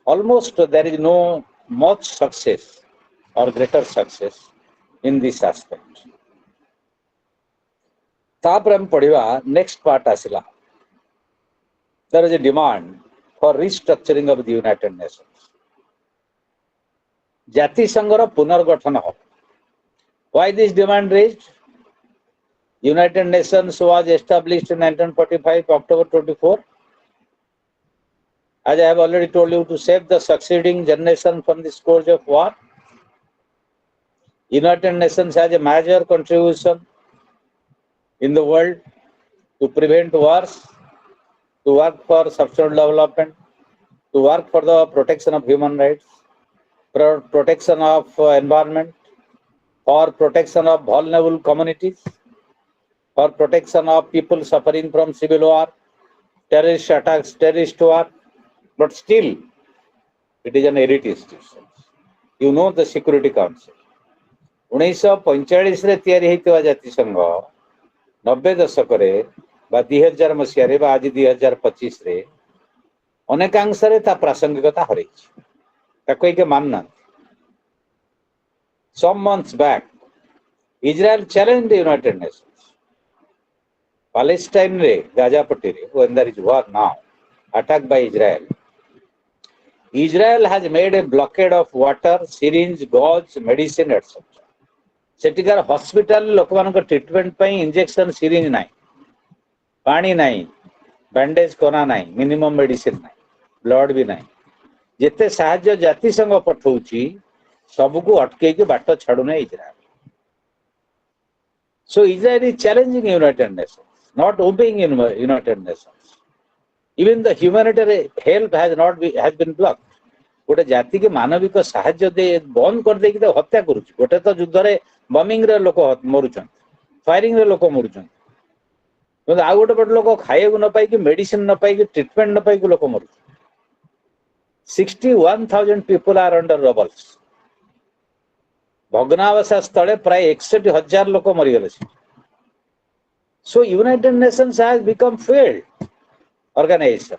Almost there is no much success or greater success in this aspect. तापर हम पढ़िवा next part आसिला. There is a demand for restructuring of the United Nations. जाति संघर पुनर्गठन हो. Why this demand raised? United Nations was established in 1945 October 24. As I have already told you, to save the succeeding generation from the scourge of war. United Nations has a major contribution in the world to prevent wars, to work for sustainable development, to work for the protection of human rights, protection of environment, for protection of vulnerable communities, for protection of people suffering from civil war, terrorist attacks, terrorist war. But still, it is an elite institution. You know the Security Council. 1945 रे तैयारी होइतवा जातिसंघ 90 दशकरे बा 2000 मसियारे बा आज 2025 रे अनेकांशरे ता प्रासंगिकता हरैछि ताको के मानना. Some months back, Israel challenged the United Nations. Palestine रे Gaza पट्टी रे when there is war now, attacked by Israel. Israel has made a blockade of water, syringe, gauze, medicine, etc. सेटिकार हॉस्पिटल लोक मान ट्रीटमेंट पे injection syringe ना पानी ना बैंडेज करा ना मिनिमम मेडिसिन ना ब्लड भी ना जिते साहाय्य जातिसंघ पठाउची सबको अटके के बाट छाड़ू ना Israel. So Israel is challenging United Nations, not obeying United Nations. Even the humanitarian help has been blocked. गोटे जाति के मानविक साहाय्य दे बंद कर दे हत्या करुच्ची. गोटे तो युद्ध रे बमिंग रे लोक मरुचन, फायरिंग रे लोक मरुचन. आ गोटे पट लोक खाइबा न पाई मेडिसिन न पाई ट्रीटमेंट न पाई लोक मरुचन. 61,000 people are under rubbles. भग्नावशेष स्थले प्राय 61,000 लोक मरीगले. So United Nations has become failed organization.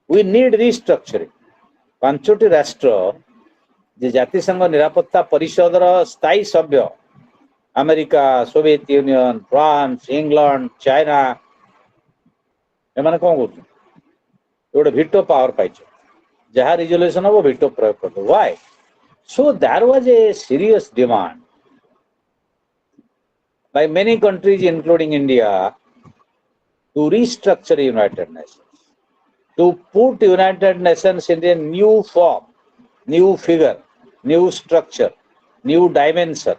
We need restructuring. 5टी राष्ट्र जे जातिसंघ निरापत्ता परिषदर स्थायी सभ्य America, Soviet Union, France, England, China एमाने कोन करछ गोटे वीटो पावर पाइछ जहा रिजोल्यूशन हो वीटो प्रयोग कर. Why? So there was a serious demand by many countries including India to restructure the United Nations, to put United Nations in a new form, new figure, new structure, new dimension,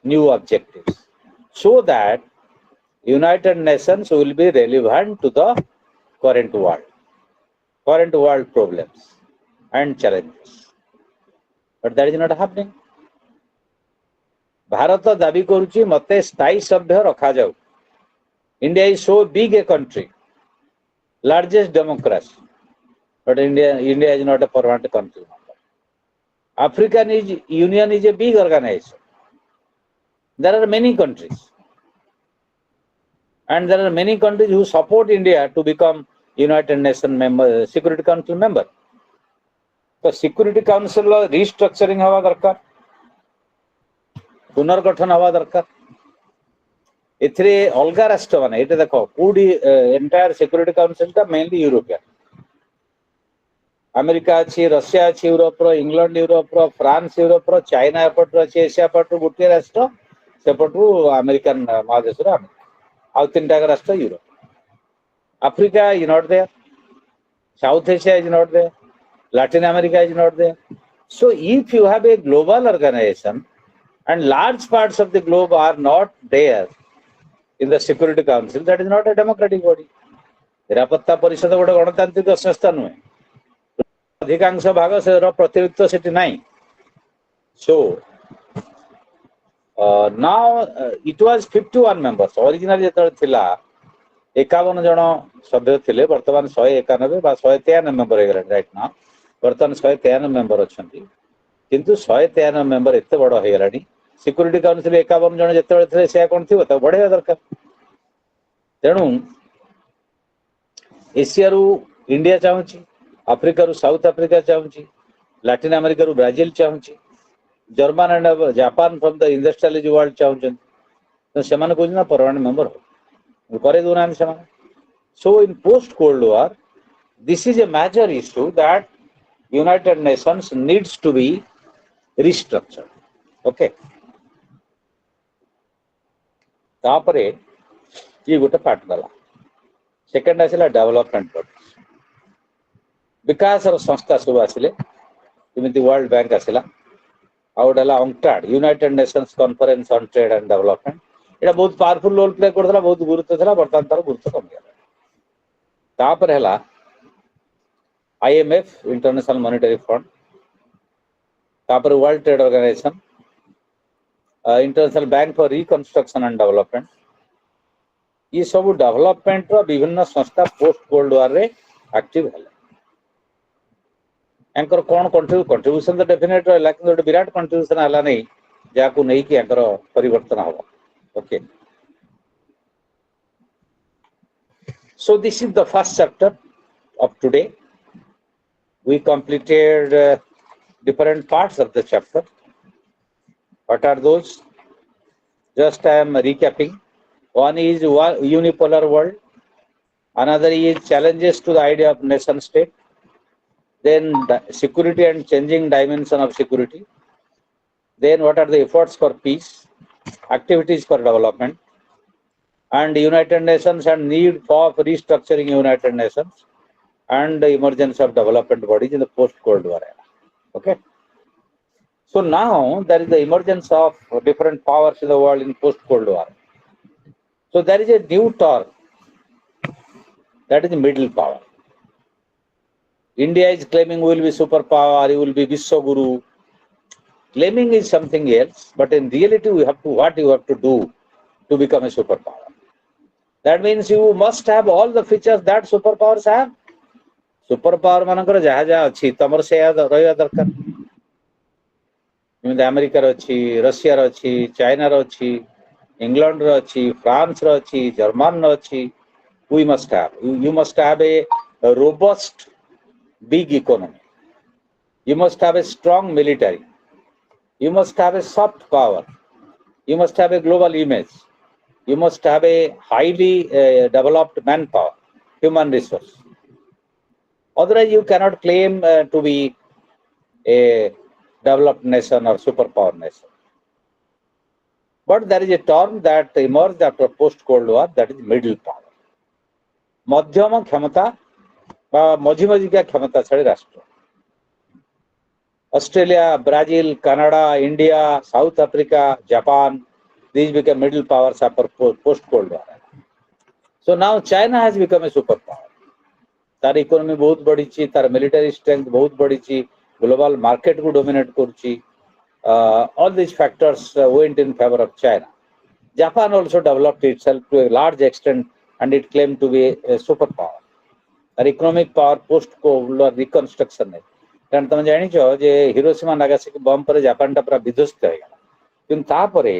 new objectives, so that United Nations will be relevant to the current world problems and challenges. But that is not happening. Bharat दाबी करुच्ची मते स्थायी सभ्य रखा जाऊ. India is so big a country, largest democracy, but India is not a permanent country. African Union is a big organization. There are many countries, and there are many countries who support India to become United Nations member, Security Council member. तो security council restructuring हवा दरकार, पुनर्गठन हवा दरकार. एथिरे अलगा राष्ट्र माने एटा देखो कोडी एंटायर सिक्यूरिटी काउंसिल ता मेनली यूरोपियन, अमेरिका अछि, रशिया अछि, यूरोप रो, इंग्लैंड यूरोप रो, फ्रांस यूरोप रो, चाइना एपट रो अछि, एशिया पट रो गोटे राष्ट्र, सेपटू अमेरिकन महादेश रो आ तीनटा राष्ट्र Europe. Africa is not there, South Asia is not there, Latin America is not there. So if you have a global organization and large parts of the globe are not there in the Security Council, that is not a democratic body. निरापत्ता परिषद गोटे गणतांत्रिक संस्था नुहे. अधिकांश भाग से प्रतिनिधित्व सेठी नाही. So now it was 51 members. Originally ଯେତେବେଳେ ଥିଲା 51 ଜଣ ସଭ୍ୟ ଥିଲେ, ବର୍ତ୍ତମାନ 191 ବା 193 ମେମ୍ବର ହେଇଗଲାଣି ରାଇଟ୍ ନା। ବର୍ତ୍ତମାନ 193 ମେମ୍ବର ଅଛନ୍ତି, କିନ୍ତୁ 193 ମେମ୍ବର ଏତେ ବଡ ହେଇଗଲାଣି, ସିକ୍ୟୁରିଟି କାଉନସିଲ 51 ଜଣ ଯେତେବେଳେ ଥିଲେ ସେୟା କଣ ଥିବ, ତାକୁ ବଢେଇବା ଦରକାର। ତେଣୁ ଏସିଆରୁ ଇଣ୍ଡିଆ ଚାହୁଁଛି, ଆଫ୍ରିକାରୁ ସାଉଥ ଆଫ୍ରିକା ଚାହୁଁଛି, ଲାଟିନ ଆମେରିକାରୁ ବ୍ରାଜିଲ ଚାହୁଁଛି, German and Japan from the industrialised world ଚାହୁଁଛନ୍ତି। ତ ସେମାନେ କହୁଛନ୍ତି ନା ପରମାନେଣ୍ଟ ମେମ୍ବର କରେଇ ଦଉନାହାନ୍ତି ସେମାନେ। So in post-Cold War, this is a major issue that United Nations needs to be restructured. Okay. तापरे ये गोटे पार्ट गला। सेकेंड आसिला डेवलपमेंट बॉडीज, विकास संस्था सब आसिले, जेमिति वर्ल्ड बैंक आसिला, आउ डला UNCTAD United Nations conference on trade and development. एटा बहुत पावरफुल रोल प्ले करथला, बहुत गुरुत्व थला, वर्तमान तार गुरुत्व कम गया। तापर हला IMF इंटरनेशनल मॉनेटरी फंड, तापर world trade organization, international bank for reconstruction and development. ये सब डेवलपमेंट रो विभिन्न संस्था पोस्ट कोल्ड वार रे एक्टिव हला। एंकर कोन कंट्रीब्यूशन तो डेफिनेट रहला, कि गोटे विराट कंट्रीब्यूशन हला नहीं जाकू नहीं कि एंकर परिवर्तन हो। Okay, so this is the first chapter of today. We completed different parts of the chapter. What are those? Just I am recapping. One is unipolar world, another is challenges to the idea of nation state, then the security and changing dimension of security, then what are the efforts for peace, activities for development, and United Nations and need for restructuring United Nations, and the emergence of development bodies in the post-Cold War era. Okay. So now there is the emergence of different powers in the world in post-Cold War. So there is a new term, that is the middle power. India is claiming we will be superpower, we will be Vishwaguru. Claiming is something else, but in reality what you have to do to become a superpower. That means you must have all the features that superpowers have. Superpower मानकर जहाँ जहाँ अच्छी तमर से रहा दरकार। जेमती America अच्छी, Russia अच्छी, चाइना अच्छी, इंग्लैंड अच्छी, फ्रांस अच्छी, जर्मन अच्छी. We must have. You must have a robust, big economy. You must have a strong military. You must have a soft power. You must have a global image. You must have a highly developed manpower, human resource. Otherwise, you cannot claim to be a developed nation or superpower nation. But there is a term that emerged after post-Cold War, that is middle power. मध्यम क्षमता बा मझी मझिका क्षमताशाली राष्ट्र, Australia, Brazil, Canada, India, south Africa, Japan, these became middle powers after post-Cold War. So now China has become a superpower. तार economy बहुत बढ़ी, तार military strength बहुत बढ़ी, ग्लोबल मार्केट को डोमिनेट कर. All these factors went in favor of China. Japan also developed itself to a large extent and it claimed to be a superpower. Our economic power post-Cold War reconstruction है. कारण तुम जानी चो जे Hiroshima Nagasaki बम पर Japan टा पूरा विध्वस्त हो गया. किंतु तापरे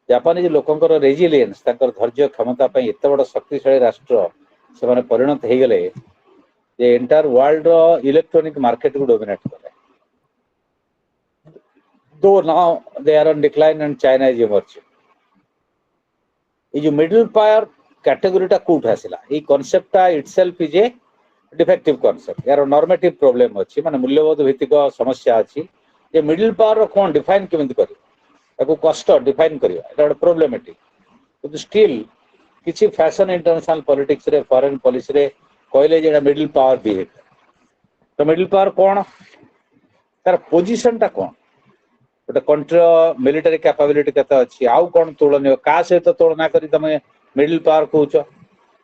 जापानीज लोकंकर रेजिलियंस, तांकर धैर्य क्षमता पई एते बड़ शक्तिशाली राष्ट्र से माने परिणत हो गले जे एंटायर वर्ल्ड रो इलेक्ट्रॉनिक मार्केट को डोमिनेट करे. Though now they are on decline and China is emerging. ये जो मिडिल पावर कैटेगरी टा कोठ आसिला, ये कांसेप्ट टा itself is a defective concept. यार नॉर्मेटिव प्रॉब्लम अछि, माने मूल्यबोध भित्तिक समस्या अछि. ये मिडिल पावर रो कोन डिफाइन केमिति करी, ताको कष्ट डिफाइन करियो, एटा बड प्रॉब्लमेटिक. तो स्टिल किछि फैशन इंटरनेशनल पॉलिटिक्स रे, फॉरेन पॉलिसी रे कहले जे मिडिल पावर बिहेव. तो मिडिल पावर कोन, तार पोजीशन टा कोन, गोटे कंट्री मिलिटरी कैपेबिलिटी केते अछि, आउ कोन तुलनीय का सहित तुलना करी तमे मिडिल पावर कहउछ.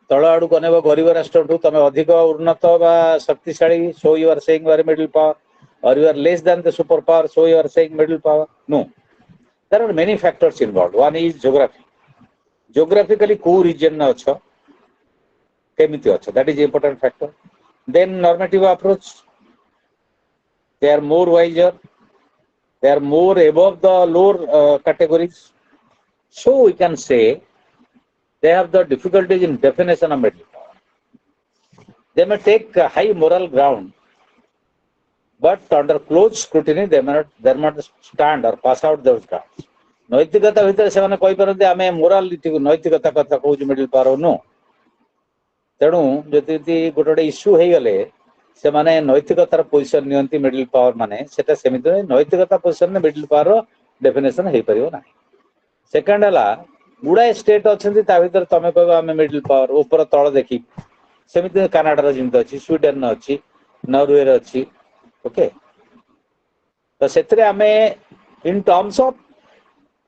तळ आडू कनेब गरीब राष्ट्र ठू तमे अधिक उन्नत बा शक्तिशाली, so you are saying very middle power. or you are less than the superpower, so you are saying middle power? No. There are many factors involved. One is geography. Geographically, co region na acha, kemiti acha. That is important factor. Then normative approach. They are more wiser. They are more above the lower categories. So we can say they have the difficulties in definition of middle power. They may take high moral ground, but under close scrutiny, they not stand or pass out those grounds. ନୈତିକତା ଭିତରେ ସେମାନେ କହିପାରନ୍ତି ଆମେ morality ନୈତିକତା କଥା କହୁଛୁ middle power ନୁ ତେଣୁ ଯଦି ଗୋଟେ ଇସ୍ୟୁ ହେଇଗଲେ ସେମାନେ ନୈତିକତାର ପୋଜିସନ ନିଅନ୍ତି ମିଡିଲ ପାୱାର ମାନେ ସେଟା ସେମିତି ନୈତିକତା ପୋଜିସନରେ ମିଡିଲ ପାୱାର ଡେଫିନେସନ ହେଇପାରିବ ନାହିଁ। ସେକେଣ୍ଡ ହେଲା ଗୁଡାଏ ଷ୍ଟେଟ ଅଛନ୍ତି ତା ଭିତରେ ତମେ କହିବ ଆମେ ମିଡିଲ ପାୱାର ଉପର ତଳ ଦେଖି ସେମିତି କାନାଡାର ଯେମିତି ଅଛି ସ୍ୱିଡେନ ଅଛି ନରୱେର ଅଛି ଓକେ ତ ସେଥିରେ ଆମେ in terms of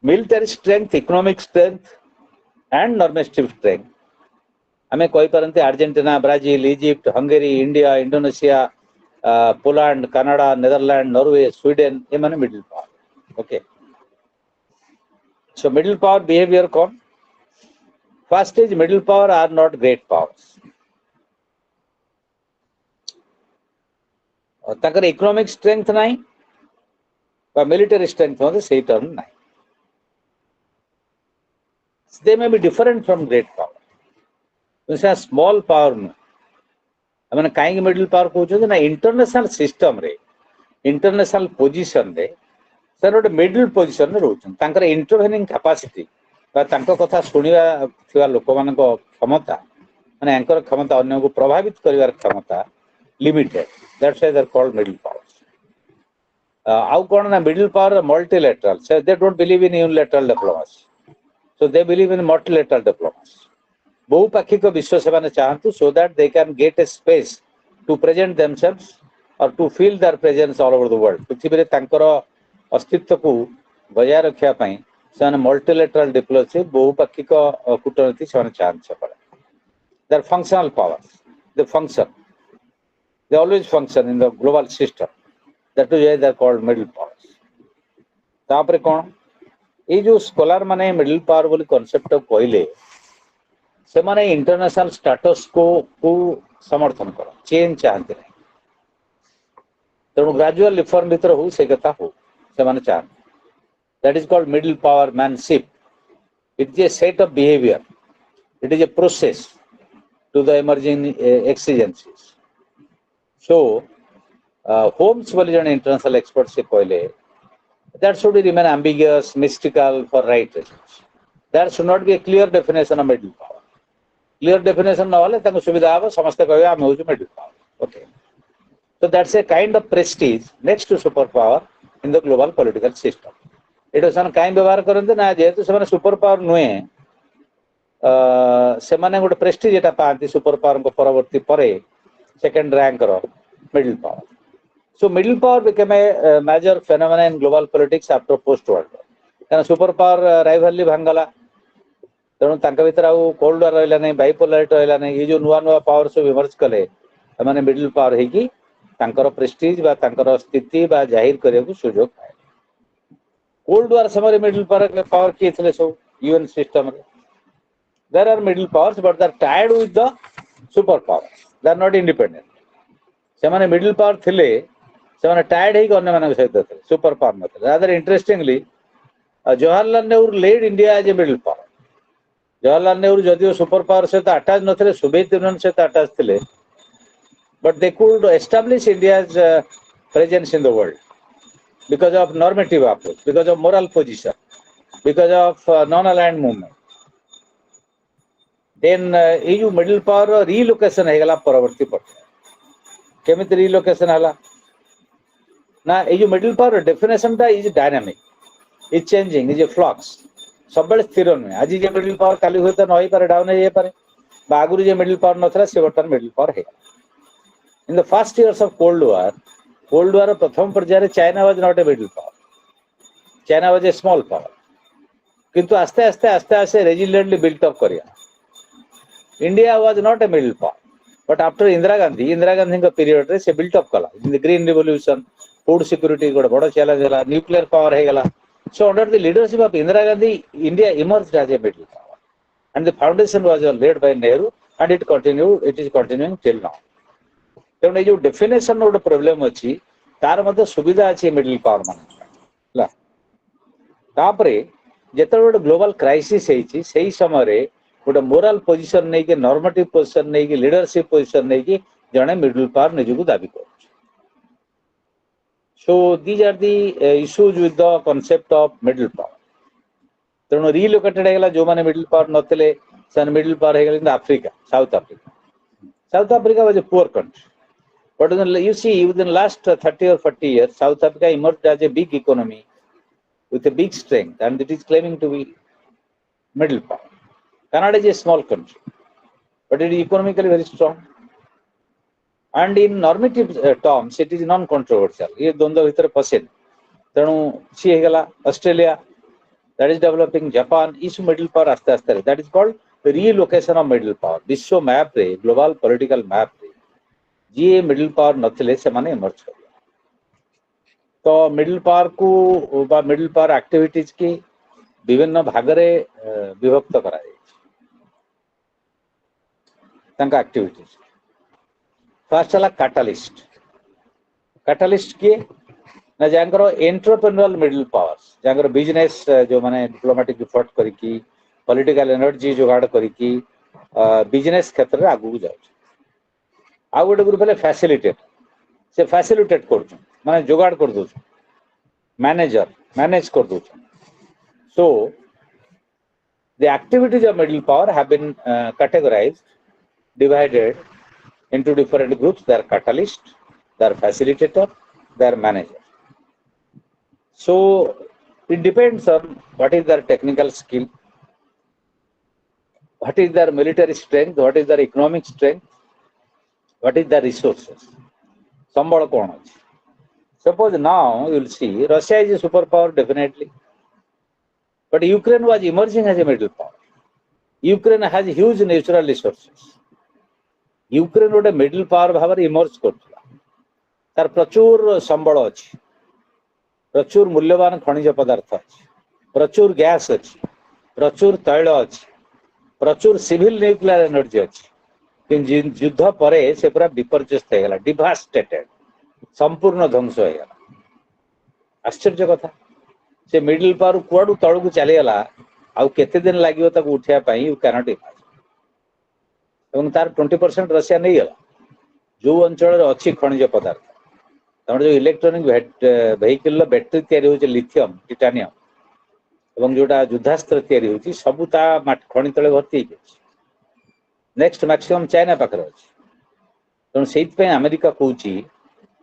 military strength, economic strength and normative strength ଆମେ କହିପାରନ୍ତି Argentina Brazil Egypt Hungary India Indonesia Poland Canada Netherlands Norway Sweden ଏମାନେ middle power okay so middle power behavior କଣ first is middle power are not great powers ତାଙ୍କର economic strength ନାହିଁ ବା military strength ମଧ୍ୟ ସେଇ term ନାହିଁ they may be different from great power. This is small power. I mean, kind middle power कहते ना international system रे, international position रे, सर वो middle position में रोचन. तांकर intervening capacity, बा तांकर कथा सुनिया थिवा लोकमान को क्षमता, माने एंकर क्षमता अन्य को प्रभावित करिवार क्षमता limited. That's why they're called middle powers. आउ कौन ना middle power multilateral. So they don't believe in unilateral diplomacy. So they believe in multilateral diplomacy. बहुपाक्षिक विश्व सेवा चाहतु so that they can get a space to present themselves or to feel their presence all over the world. पृथ्वी रे तांकर अस्तित्व को बजाय रखिया पई सेने multilateral diplomacy बहुपाक्षिक कूटनीति सेने चाहन्छ पड़े. Their functional powers, they function. They always function in the global system. That is why they are called middle powers. तापरे कोन ये जो स्कॉलर माने मिडिल पावर बोली कॉन्सेप्ट कहले से माने इंटरनेशनल स्टेटस को समर्थन कर चेंज चाहते नहीं तेणु ग्रेजुअल रिफॉर्म भीतर हो से कथा हो से माने चाह that is called middle power manship it is a set of behaviour it is a process to the emerging exigencies so Holmes बोली जने इंटरनेशनल एक्सपर्ट से कहले that should remain ambiguous, mystical for right reasons. There should not be a clear definition of middle power. Clear definition न होले तांको सुविधा आबो समस्त कहबे हम होछु middle power. Okay. So that's a kind of prestige next to superpower in the global political system. एटा सन काई व्यवहार करनते ना जेतु से माने सुपर पावर नुए से माने गोटे प्रेस्टीज एटा पांती सुपर पावर को परवर्ती परे सेकंड रैंक रो middle power. So middle power became a major phenomenon in global politics after post-World War. कारण सुपर पावर राइवलरी भांगला तेणु तांका भीतर आउ कोल्ड वार रहला नै बाइपोलैरिटी रहला नै ये जो नुवा नुवा पावर सब इमर्ज कले माने मिडिल पावर हे कि तांकर प्रेस्टीज बा तांकर स्थिति बा जाहिर करे को सुयोग पाए. कोल्ड वार समय मिडिल पावर के थले सब यूएन सिस्टम रे there are middle powers but they are tied with the super powers they are not independent से माने मिडिल पावर थिले ସେମାନେ ଟାୟାର୍ଡ ହେଇକି ଅନ୍ୟମାନଙ୍କ ସହିତ ଥିଲେ ସୁପର ପାୱାର ନଥିଲେ rather interestingly Jawaharlal Nehru led India as a middle power Jawaharlal Nehru ଯଦିଓ ସୁପର ପାୱାର ସହିତ ଆଟାଚ୍ ନଥିଲେ ସୋଭିଏତ ୟୁନିୟନ ସହିତ ଆଟାଚ୍ ଥିଲେ but they could establish India's presence in the world because of normative approach because of moral position because of non aligned movement then ଏଇ ଯୋଉ middle power relocation ହେଇଗଲା ପରବର୍ତ୍ତୀ ପର୍ଯ୍ୟାୟରେ କେମିତି ରିଲୋକେସନ ହେଲା ना ये जो मिडिल पावर डेफिनेशन टा is dynamic is changing is a flux सब बेले स्थिर नुहे आज जे मिडिल पावर काली हुए तो नई पारे डाउन हो पारे आगुरी जे मिडिल पावर नथला से बर्तमान मिडिल पावर है in the first years of cold war प्रथम पर्यायर China was not a middle power China was a small power किंतु आस्ते आस्ते आस्ते आस्ते रेजिलिएंटली बिल्ट अप करिया India was not a middle power but after Indira Gandhi का पीरियड रे से बिल्ट अप कला in the green revolution Food security got a challenge, nuclear power. So under the leadership of Indira Gandhi, India emerged as a middle power. And the foundation was laid by Nehru, and it is continuing till now. ତେଣୁ ଏଇ ଯୋଉ definition ଗୋଟେ problem ଅଛି ତାର ମଧ୍ୟ ସୁବିଧା ଅଛି middle power ମାନଙ୍କ ହେଲା ତାପରେ ଯେତେବେଳେ ଗୋଟେ ଗ୍ଲୋବାଲ କ୍ରାଇସିସ୍ ହେଇଛି ସେଇ ସମୟରେ ଗୋଟେ ମୋରାଲ ପୋଜିସନ ନେଇକି ନର୍ମାଟିଭ ପୋଜିସନ ନେଇକି ଲିଡରସିପ ପୋଜିସନ ନେଇକି ଜଣେ ମିଡିଲ ପାୱାର ନିଜକୁ ଦାବି କରୁଛି so these are the issues with the concept of middle power ତେଣୁ ରିଲୋକେଟେଡ ହେଇଗଲା ଯୋଉମାନେ ମିଡିଲ ପାୱାର ନଥିଲେ ସେମାନେ ମିଡିଲ ପାୱାର ହେଇଗଲେ Africa South Africa was a poor country. But you see, within the last 30 or 40 years, South Africa emerged as a big economy with a big strength, and it is claiming to be middle power. Canada is a small country, but it is economically very strong. And in normative terms, it is non-controversial. ये द्वंद्व भीतर फंसे तेणु सी हेगला Australia that is developing, Japan is middle power आस्ते आस्ते that is called relocation of middle power. विश्व map रे global political map जी middle power नथिले से माने इमर्ज कर तो मिडिल पावर को बा मिडिल पावर एक्टिविटीज की विभिन्न भाग रे विभक्त करा तंका एक्टिविटीज फर्स्ट हला कैटलिस्ट के ना जांकर एंटरप्रेन्योरल मिडिल पावर्स जांकर बिजनेस जो माने डिप्लोमेटिक एफर्ट करी की पॉलिटिकल एनर्जी जुगाड़ करी की बिजनेस क्षेत्र रे आगु जाउ आउ गोटे ग्रुप है फैसिलिटेट से फैसिलिटेट कर माने जुगाड़ कर दो मैनेज कर दो so the activities of middle power have been categorized divided into different groups. They are catalyst, they are facilitator, they are manager. So it depends on what is their technical skill, what is their military strength, what is their economic strength, what is their resources. Sambal kon achi. Suppose now you will see Russia is a superpower definitely, but Ukraine was emerging as a middle power. Ukraine has huge natural resources. Ukraine गोटे middle power भाव emerge करथला तार प्रचुर संबल अछि प्रचुर मूल्यवान खनिज पदार्थ अछि प्रचुर गैस अछि प्रचुर तैल अछि प्रचुर सिविल न्यूक्लियर एनर्जी अछि कि युद्ध परे से पूरा विपर्यस्त हो गला डिवास्टेटेड संपूर्ण ध्वंस हो गला आश्चर्य कथा से मिडिल पावर कुआडू तळकू चली गला आ केते दिन लागियो ताको उठिया पई यू कैन नॉट इमेजिन এবং তার 20% রাশিয়া নেই গলা जो अंचल अच्छी खनिज पदार्थ तमर जो इलेक्ट्रोनिक वेहिकल बैटरी तैयारी होचे लिथियम टाइटानियम एवं जोटा युद्धास्त्र तैयारी होची सबु ता खनि तळे भर्ती हे नेक्स्ट मैक्सिमम चाइना पाखरे अछि तण सेइत पे अमेरिका कहूची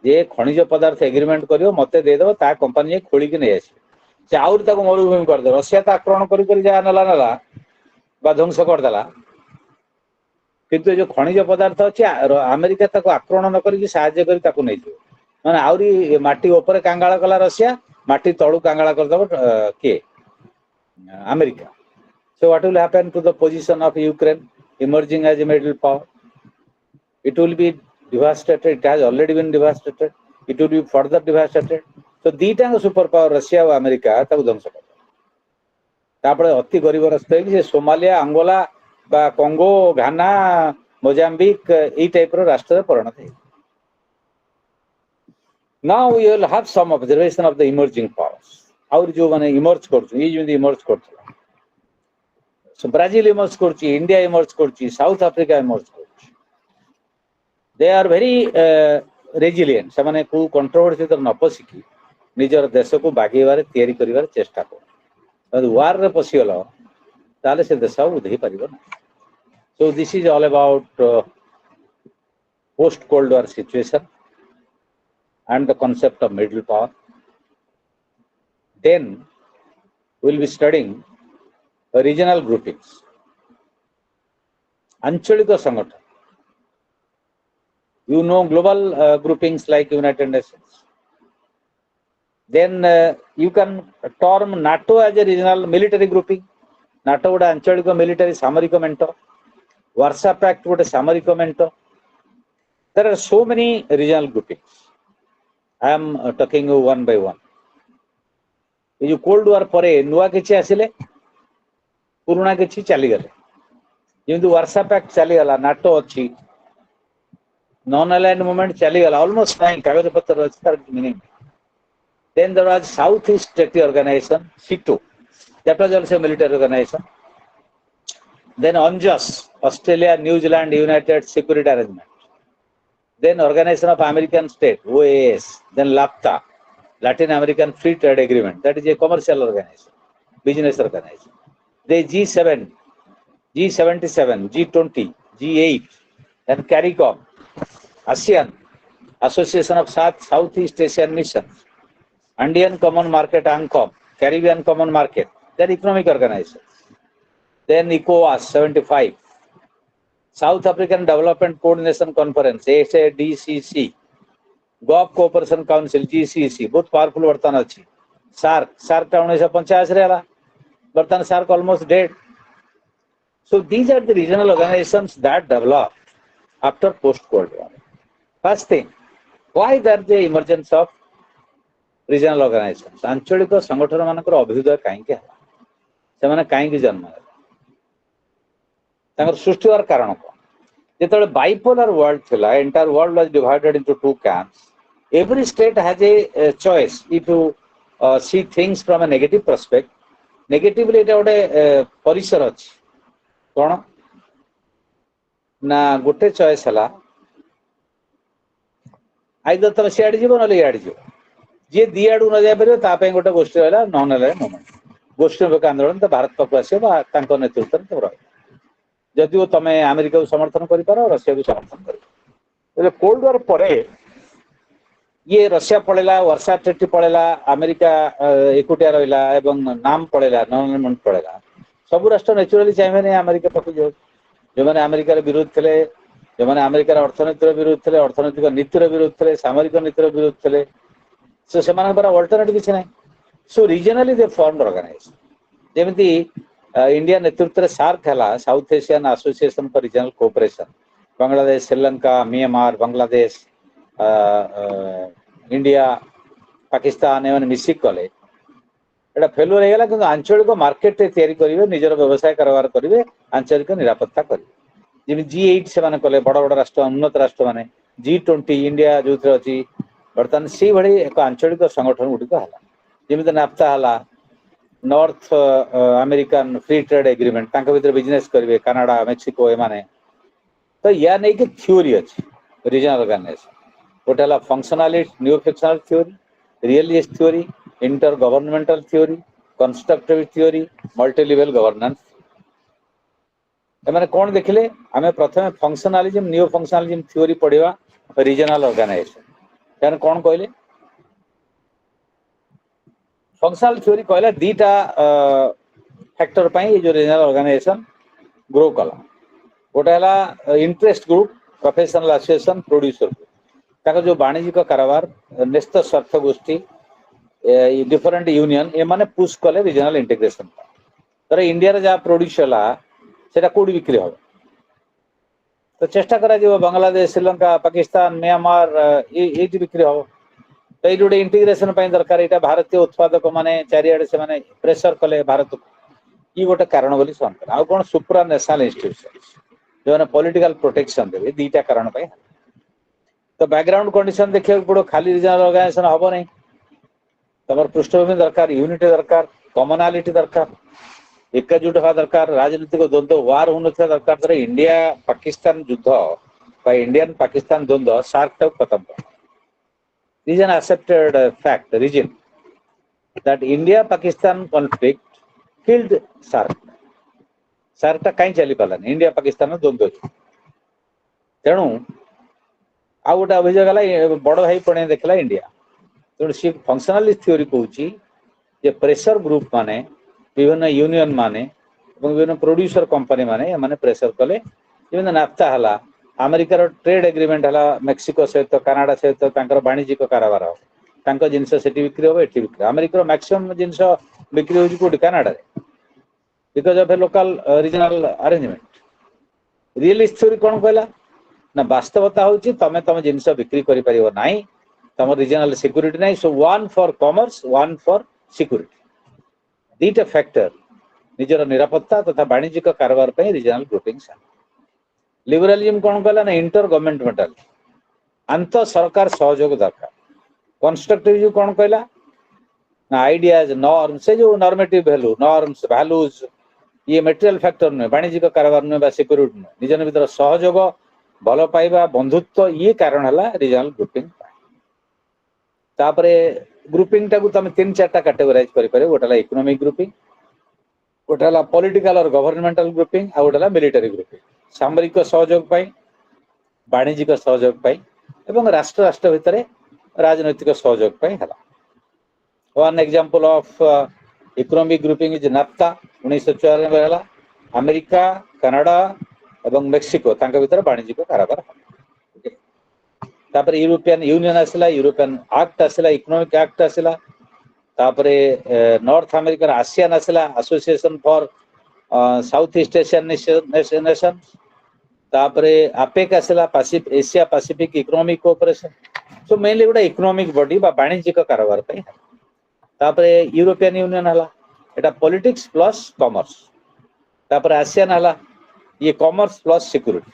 जे खनिज पदार्थ एग्रीमेंट करियो मते दे दो ता कंपनी खोली के नै आसी से आउर ताको मरुभूमि कर दे रशिया ता आक्रमण करी जा नला बा ध्वंस कर देला किंतु जो खनिज पदार्थ अच्छी अमेरिका ताको आक्रमण न करी साहाय्य करी ताको नै दियो माने आउरी माटी ऊपर कांगाळ कला रशिया माटी तळु कांगाळ कर दबो के America so what will happen to the position of Ukraine emerging as a middle power it will be devastated it has already been devastated it will be further devastated so दीटा super power Russia और America ताको ध्वंस कर तापरे अति गरीब राष्ट्र है सोमालिया अंगोला बा कोंगो घाना मोजाम्बिक ई टाइप रो राष्ट्र परिणत है now we will have some observation of the emerging powers और जो माने इमर्ज करछु ई जो इमर्ज करछु सो ब्राजील इमर्ज करछु इंडिया इमर्ज करछु साउथ अफ्रीका इमर्ज करछु दे आर वेरी रेजिलिएंट से माने को कंट्रोवर्सी तो न पसिकी निजर देश को बागेबार तयारी करिवार चेष्टा कर वार रे पसिगला ताले से देश उधे परिबो ना so this is all about post cold war situation and the concept of middle power then we'll be studying regional groupings anchalik sangathan you know global groupings like United Nations then you can term NATO as a regional military grouping NATO would anchalik military सामरिक मेंटो Warsaw Pact would a सामरिक मेंटो there are so many regional groupings I am talking you one by one. ये जो cold war पर नुआ किसी आसिले पुराना किसी चली गले जेमती वर्षा पैक्ट चली गला नाटो अच्छी नॉन अलाइंड मूवमेंट चली गला ऑलमोस्ट नाइन कागज पत्र register meaning. Then there was Southeast Treaty Organization (SEATO), that was also a military organization. Then UNJUS, Australia, New Zealand, United Security Arrangement. Then Organization of American States (OAS). Then LAFTA, Latin American Free Trade Agreement, that is a commercial organization, business organization. Then G7, G77, G20, G8, then CARICOM, ASEAN, Association of Southeast Asian Nations, Andean Common Market (ANCOM), Caribbean Common Market, then economic organizations. Then ECOWAS 75, South African Development Coordination Conference (SADCC), Gulf Cooperation Council (GCC), बहुत powerful वर्तमान अच्छी. SARC टा 1985 रे आला, वर्तमान SARC almost dead. So these are the regional organizations that developed after post-Cold War. First thing, why there the emergence of regional organizations? आंचलिक संगठन मानकर अभ्युदय काहेकि हला से माने काहेकि जन्म हला तांकर सृष्टि होर कारण को जेतले बाइपोलर वर्ल्ड थिला entire world was divided into two camps. Every state has a choice if you see things from a negative पर्सपेक्ट. Negatively एटा ओडे परिसर अछि कोन ना गोटे चॉइस हला आइदर तम सियाड जीवन ले याड जीवन जे दियाडू न जाय परियो ता पे गोटे गोष्ठी होला नॉन अलाइन मूवमेंट गोष्ठी लोक आंदोलन तो भारत पक्ष आसे बा तांको नेतृत्व तो रह जदि तमे अमेरिका को समर्थन करि पारो रशिया को समर्थन करि कोल्ड वॉर परे ये रशिया पळेला वर्षा ट्रीटी पळेला अमेरिका एकुटिया रहिला एवं नाम पळेला नॉन अलाइनमेंट पळेला सब राष्ट्र नेचुरली चाहे ने अमेरिका पक्ष जो जो माने अमेरिका रे विरोध थिले जो माने अमेरिका रे अर्थनीतिर विरोध थिले अर्थनैतिक नीतिर विरोध थिले सामरिक नीतिर विरोध थिले सो से माने बरा अल्टरनेटिव किछ नै. सो रीजनली दे फॉर्मड ऑर्गेनाइजेशन जेमिति इंडिया नेतृत्व रे सार्क हला south Asian association for regional cooperation. Bangladesh Sri Lanka Myanmar Bangladesh India Pakistan एवं मिसिक कले एटा फेलुअर हे गला कि आंचलिक मार्केट तैयारी करिवे निजर व्यवसाय कारोबार करिवे आंचलिक निरापत्ता करिवे जेमि G8 से माने कले बड़ बड़ राष्ट्र उन्नत राष्ट्र माने G20 इंडिया जोथरे अछि वर्तमान सी भଳି एक आंचलिक संगठन गुडी हला जेमि नाफ्ता हला north American free trade agreement तांका भीतर बिजनेस करिवे कनाडा मेक्सिको ए माने तो या नै कि थ्योरी अछि रीजनल ऑर्गेनाइजेशन गोटे हला functionalist new fictional theory realist theory intergovernmental theory constructive theory multi level governance. एमाने कोन देखिले आमे प्रथमे फंक्शनलिज्म न्यू फंक्शनलिज्म थ्योरी पढिबा रीजनल ऑर्गेनाइजेशन यानी कोन कहले फंक्शनल थ्योरी कहले दीटा फैक्टर पई जो रीजनल ऑर्गेनाइजेशन ग्रो कला गोटे हला interest group professional association producer group ताका जो वाणिज्यिक कारोबार निश्चित स्वार्थ गोष्ठी डिफरेंट यूनियन ए माने पुश कले रीजनल इंटीग्रेशन तर इंडिया रे जा प्रोड्यूस हला सेटा कोडी बिक्री हो तो चेष्टा करा जो बांग्लादेश श्रीलंका पाकिस्तान म्यांमार ए बिक्री हो तो ये इंटीग्रेशन दरकार यहाँ भारतीय उत्पादक माने चारिआडे से माने प्रेशर कले भारत को ये गोटे कारण बोली शंका आउ कौन सुप्रा नेशनल इंस्टीट्यूशन जो मैंने पॉलिटिकल प्रोटेक्शन देवे दीटा कारण तो बैकग्राउंड कंडीशन देखिए पड़ो खाली रीजनल ऑर्गेनाइजेशन हम नहीं तुम पृष्ठभूमि दरकार यूनिटी दरकार कॉमनालिटी दरकार एकजुट हवा दरकार राजनीतिक द्वंद्व वार हो दरकार तर इंडिया पाकिस्तान युद्ध इंडियन पाकिस्तान द्वंद्व सार्क टाइप खत्म is an accepted fact region that India Pakistan conflict killed SARC टा कहीं चली पालान इंडिया पाकिस्तान द्वंद्व तेणु आ गोटे अभियोग गला बड़ भाई पणे देखला इंडिया तेणु सी फंक्शनलिस्ट थ्योरी कहूची जे प्रेशर ग्रुप माने विभिन्न यूनियन माने विभिन्न प्रोड्यूसर कंपनी माने माने प्रेशर कले जेमन नाफ्ता हला अमेरिकार ट्रेड एग्रीमेंट हला मेक्सिको सहित कनाडा सहित तांकर वाणिज्यिक कारोबार तांको जिनस सेठी बिक्री हो एठी बिक्री अमेरिकार मैक्सिमम जिनस बिक्री होजी कोठी कनाडा रे because of a local regional arrangement. Realist theory कोन कहला ना वास्तवता होची तमे जिनस बिक्री करि परिबो नाही तम रीजनल सिक्यूरिटी नहीं so one for commerce one for security दीटा फैक्टर निजर निरापत्ता तथा वाणिज्यिक कारोबार पे रीजनल ग्रुपिंग लिबरालिज्म कौन कहला ना इंटर गवर्नमेंटल आंत सरकार सहयोग दरकार कंस्ट्रक्टिविज्म कौन कहला ना आइडियाज नॉर्म से जो नॉर्मेटिव वैल्यू नॉर्म्स वैल्यूज ये मेटेरियल फैक्टर नुहे वाणिज्यिक कारोबार नुहे बा सिक्यूरिटी नुहे निज भीतर सहयोग भल पाइबा बंधुत्व ये कारण है रीजनल ग्रुपिंग तापरे ग्रुपिंग टाकू तुम तीन चार्टा कैटेगराइज कर गोटे इकोनॉमिक ग्रुपिंग गोटे पॉलिटिकल और गवर्नमेंटल ग्रुपिंग आ गोटे मिलिटरी ग्रुपिंग सामरिक सहयोग वाणिज्यिक सहयोग एवं राष्ट्र राष्ट्र भितर राजनैतिक सहयोग है one example of economic grouping is NAFTA 1994 है अमेरिका कनाडा एवं मेक्सिको भीतर वाणिज्यिक कारोबार तापर यूरोपियन यूनियन आसला यूरोपियन एक्ट आसला इकोनॉमिक एक्ट आसला तापरे नॉर्थ अमेरिकन आसियान आसला association for south east Asian nation तापरे आपेक आसला Asia Pacific economic cooperation so mainly गोटे इकोनॉमिक बॉडी बा वाणिज्यिक कारोबार पे तापरे यूरोपियन यूनियन हला एटा पॉलिटिक्स प्लस कॉमर्स तापरे आसियान हला ये कॉमर्स प्लस सिक्यूरिटी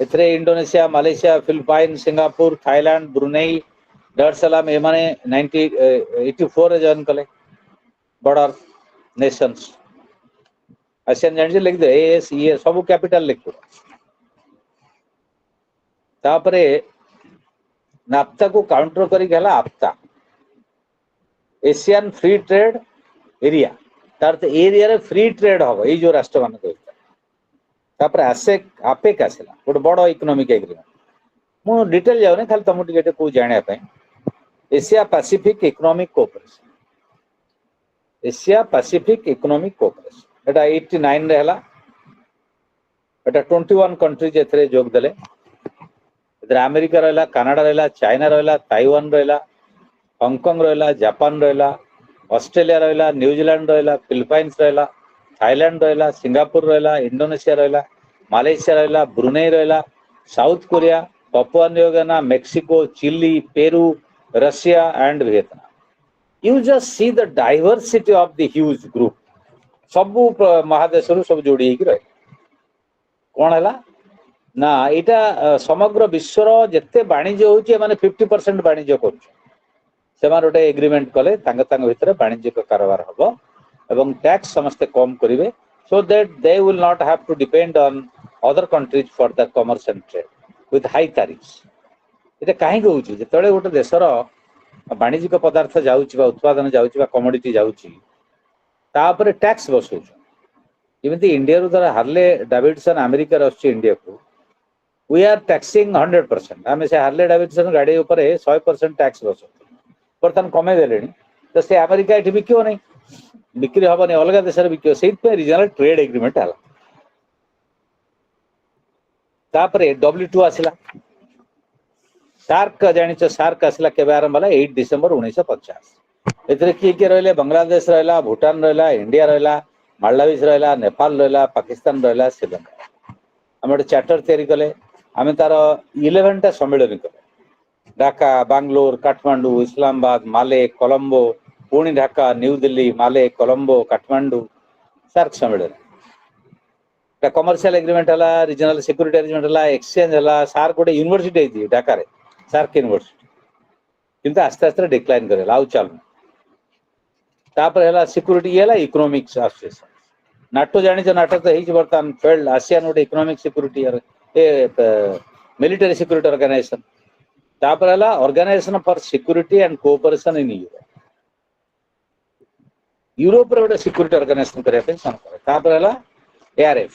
एथरे Indonesia Malaysia Philippine Singapore Thailand Brunei Darussalam एमाने 1984 रे जॉइन कले बॉर्डर नेशंस आसियान जानि लिख दे एस ई सब कैपिटल लिख तापरे नाफ्ता को काउंटर करी गला आफ्ता एशियन फ्री ट्रेड एरिया तार एरिया रे फ्री ट्रेड हम ये जो राष्ट्र मान तापर आसेक आपेक आसला गोटे बड़ इकोनॉमिक एग्रीमेंट मु डिटेल जाऊनी खाली तुम टिके को जाना Asia Pacific economic cooperation Asia Pacific economic cooperation एटा 89 रे हला एटा 21 कंट्रीज एथरे जोग देले एथरे अमेरिका रहला कनाडा रहला चाइना रहला ताइवान रहला हांगकांग रहला जापान रहला ऑस्ट्रेलिया रहला न्यूजीलैंड रहला फिलिपाइंस रहला थाईलैंड रहला सिंगापुर रहला इंडोनेशिया रहला मलेशिया रहला ब्रुनेई रहला south Korea Papua New Guinea Mexico chilli Peru Russia and Vietnam you just see the diversity of the huge group सब महादेश सब जोड़ी रहे कौन है ना यहाँ समग्र विश्वर जिते वाणिज्य होचे 50% वाणिज्य कर गोटे एग्रीमेंट कले भीतर वाणिज्यिक कारोबार हम एवं टैक्स समस्ते कम करेंगे so that they will not have to depend on other countries for the commerce and trade with high tariffs ये कहीं होची जिते गोटे देशर वाणिज्यिक पदार्थ जाउची उत्पादन जाउची कमोडिटी जाउची तापर टैक्स बसौछ जमी इंडिया धर हार्ले डेविडसन अमेरिका इंडिया को वी आर टैक्सिंग 100% आम से हार्ले डेविडसन गाड़ी 100% टैक्स बसौ बर्तमान कमे दे तो से अमेरिका ये बिको नहीं बिक्री हेनी अलग देश में बिको से रीजनल ट्रेड एग्रीमेंट है W2 आसला सार्क जानिच सार्क आसला केबे आरंभ होला 8 डिसेंबर 1950 एथरे किए रहिले बांग्लादेश रहिला भूटान रहिला इंडिया रहिला मालदीव्स रहिला नेपाल रहिला पाकिस्तान रहिला श्रीलंका आम गोटे चार्टर तैयारी कले आम तार 11टा सम्मेलन कले ढाका बांग्लोर काठमांडू इस्लामाबाद माले कोलंबो पुणी ढाका न्यू दिल्ली माले कोलंबो काठमांडू सार्क सम्मेलन कमर्शियल एग्रीमेंट है रीजनल सिक्यूरिटी एग्रीमेंट है एक्सचेंज है सार्क गोटे यूनिवर्सिटी है ढाका सार्क यूनिवर्सिटी किंतु आस्ते आस्ते डिक्लाइन करे आउ चलू तापर सिक्यूरिटी ये इकोनॉमिक्स एसोसिएशन नाटो जानिच नाटो तो होती बर्तमान फेल्ड आसियान गोटे economic security military security organization तापर है organization for security and cooperation in Europe रे गोटे सिक्यूरिटी ऑर्गेनाइजेशन करने तापर है ARF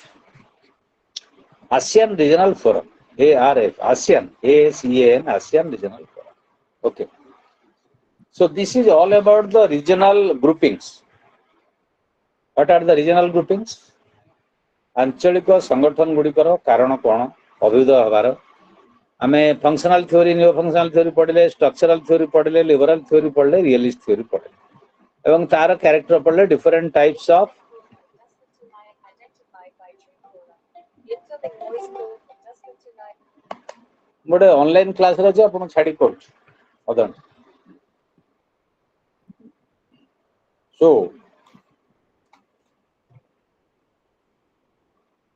ASEAN regional forum ARF ASEAN ASEAN ASEAN regional forum okay so this is all about the regional groupings what are the regional groupings आंचलिक संगठन गुड़िकर कारण कौन अभ्युदय हबार आम functional theory neo functional theory पढ़ले स्ट्रक्चरल थ्योरी पढ़ले liberal theory पढ़ले realist theory पढ़ले एवं तार कैरेक्टर पढ़ले डिफरेंट टाइप्स ऑफ गोटे ऑनलाइन क्लास रे आप छाड़ी कर Other. So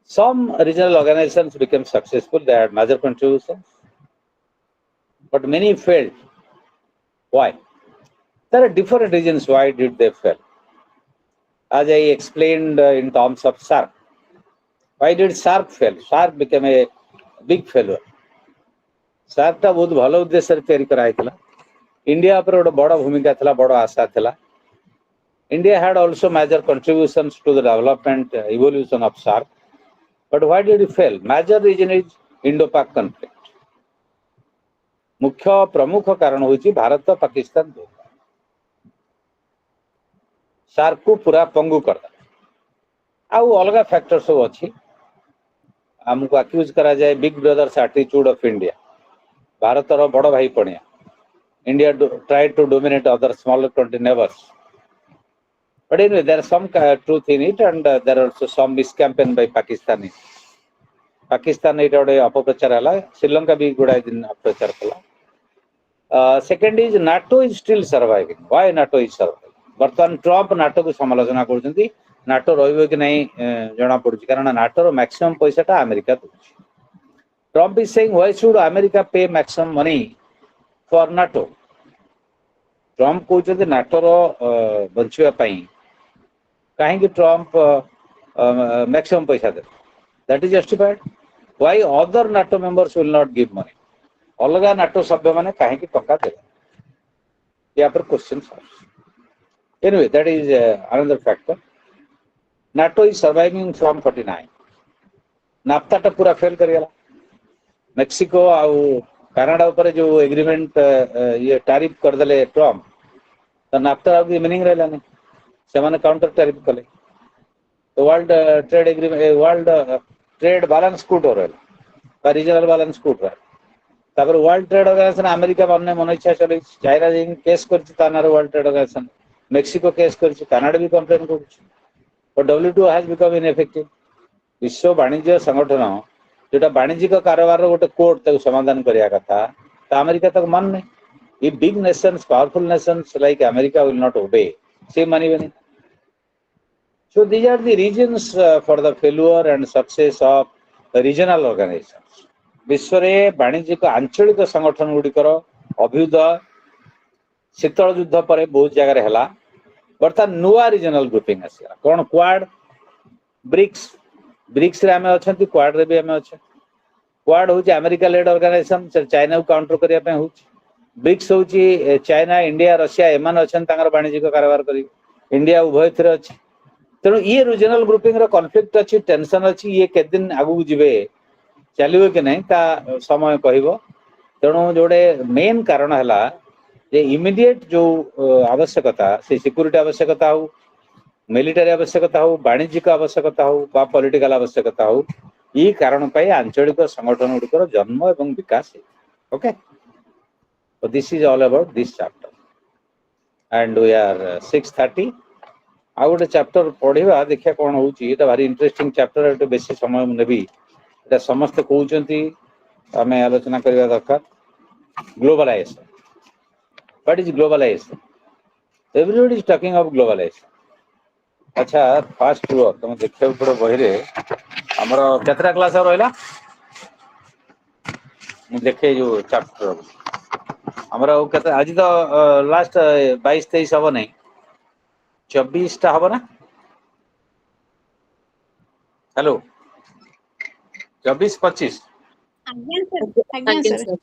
some regional organizations became successful. They had major contributions, but many failed. Why? There are different reasons why did they fail. As I explained in terms of SARC, why did SARC fail? SARC became a big failure. SARC टा बहुत भल उद्देश्य तैयारी कराइला. India पर गोटे बड़ भूमिका थिला, बड़ आशा थिला. India had also major contributions to the development evolution of SARC. But why did it fail? Major reason is Indo-Pak conflict. मुख्य प्रमुख कारण होची भारत पाकिस्तान दो. SARC को पूरा पंगु कर दा. आउ अलगा फैक्टर सब अछि. हमको अक्यूज करा जाए big brothers attitude of India. Bharat रो बड़ भाई पणिया. India tried to dominate other smaller country neighbors. But anyway, there is some truth in it, and there are also some miscampaign by Pakistani. Pakistan it गोटे अपप्रचार हला. श्रीलंका भी गुड़ाई दिन अपप्रचार कला. Second is NATO is still surviving. Why NATO is surviving? वर्तमान Trump NATO को समालोचना कर नाटो रही कि नहीं जना पड़ी कारण नाटो रो मैक्सिमम पैसा अमेरिका दूसरी. Trump is saying why should America pay maximum money for NATO. Trump कहते नाटो रो बंचिया कहीं ट्रम्प मैक्सिमम पैसा दे. That is justified. Why other NATO members will not give money. अलग नाटो सभ्य माने कहीं टंका दे. या पर question. Anyway, that is another factor. NATO is surviving from 49. Naphtha टा पूरा फेल कर गया. मेक्सिको आउ कनाडा ऊपर जो एग्रीमेंट ये टैरिफ कर देले ट्रम्प तो नाफ्ता आउ मीनिंग रहला नहीं. से माने काउंटर टैरिफ कले. तो world trade agreement world trade balance कूट हो रहला. का रीजनल बैलेंस कूट रहा. तापर वर्ल्ड ट्रेड ऑर्गेनाइजेशन अमेरिका माने मन इच्छा चले. चाइना जिन केस करछि तानार World trade Organization. Mexico case करछि. कनाडा भी कंप्लेन करछि. But WTO has become ineffective. विश्व वाणिज्य संगठन जोटा वाणिज्यिक कारोबार गोटे कोर्ट तक समाधान करिया कथा तो अमेरिका तक मान नहीं. If big nations, powerful nations like America will not obey, से मानिबेनी. So these are the reasons for the failure and success of regional organizations. विश्व रे वाणिज्यिक आंचलिक संगठन गुड़िकर अभ्युदय शीतल युद्ध पर बहुत जगह है. बर्तमान नुआ रीजनल ग्रुपिंग आसला. कौन? Quad, BRICS. ब्रिक्स रे आमे अछंती, क्वाड रे भी आमे अछ. क्वाड होची अमेरिका लेड ऑर्गेनाइजेशन. चाइना को काउंटर करिया पे होची. ब्रिक्स होची चाइना, इंडिया, रशिया एमान अछन तांगर वाणिज्यिक कारोबार करी. इंडिया उभय थिरे अछि. तेणु ये रीजनल ग्रुपिंग रो कॉन्फ्लिक्ट अछि, टेंशन अछि. ये के दिन आगु जिवे चलिबो कि नहीं ता समय कहिबो. तेणु जोडे मेन कारण हला जे इमीडिएट जो आवश्यकता से सिक्योरिटी आवश्यकता हो, मिलिटरी आवश्यकता हो, वाणिज्यिक आवश्यकता हो बा पॉलिटिकल आवश्यकता हो, ई कारण पाई आंचलिक संगठन गुड़िकर जन्म एवं विकास. Okay, so this is all about this chapter and we are 6:30. आ गोटे चैप्टर पढ़िबा देखिया कोन होउची. एटा भारी इंटरेस्टिंग चैप्टर. एटा बेसी समय नेबी. एटा समस्त कहउचंती हमें आलोचना करबा दरकार. Globalization. What is globalization? Everybody is talking of globalization. अच्छा, फास्ट हुआ तुम देखियो पड़ो बही रे. हमरो केतरा क्लास रहला मु देखे जो चैप्टर हमरा केते आज तो लास्ट 22-23 हबो नहीं, 24 टा हबो ना. हेलो, 24-25 आज्ञा सर.